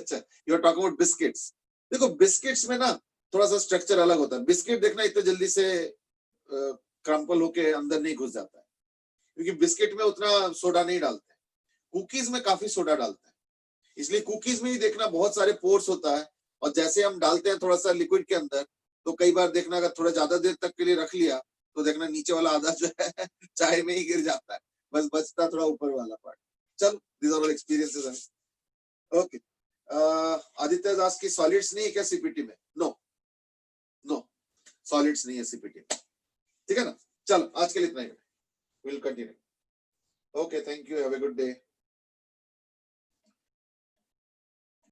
you are talking about biscuits. देखो बिस्किट्स में ना थोड़ा सा स्ट्रक्चर अलग होता है. बिस्किट देखना इतने जल्दी से क्रम्पल होके अंदर नहीं घुस जाता है, क्योंकि बिस्किट में उतना सोडा नहीं डालते हैं. कुकीज में काफी सोडा डालते हैं, इसलिए कुकीज में ही देखना बहुत सारे पोर्स होता है, और जैसे हम डालते हैं थोड़ा सा लिक्विड के अंदर, तो कई बार देखना अगर थोड़ा ज्यादा देर तक के लिए रख लिया तो देखना नीचे वाला आधा जो है चाय में ही गिर जाता है, बस बचता थोड़ा ऊपर वाला पार्ट. चलो these are all experiences. Okay, Aditya Das की सॉलिड्स नहीं है क्या सीपीटी में? नो सॉलिड्स नहीं है सीपीटी में. ठीक है ना, चलो आज के लिए इतना ही, will continue. Okay, thank you, have a good day.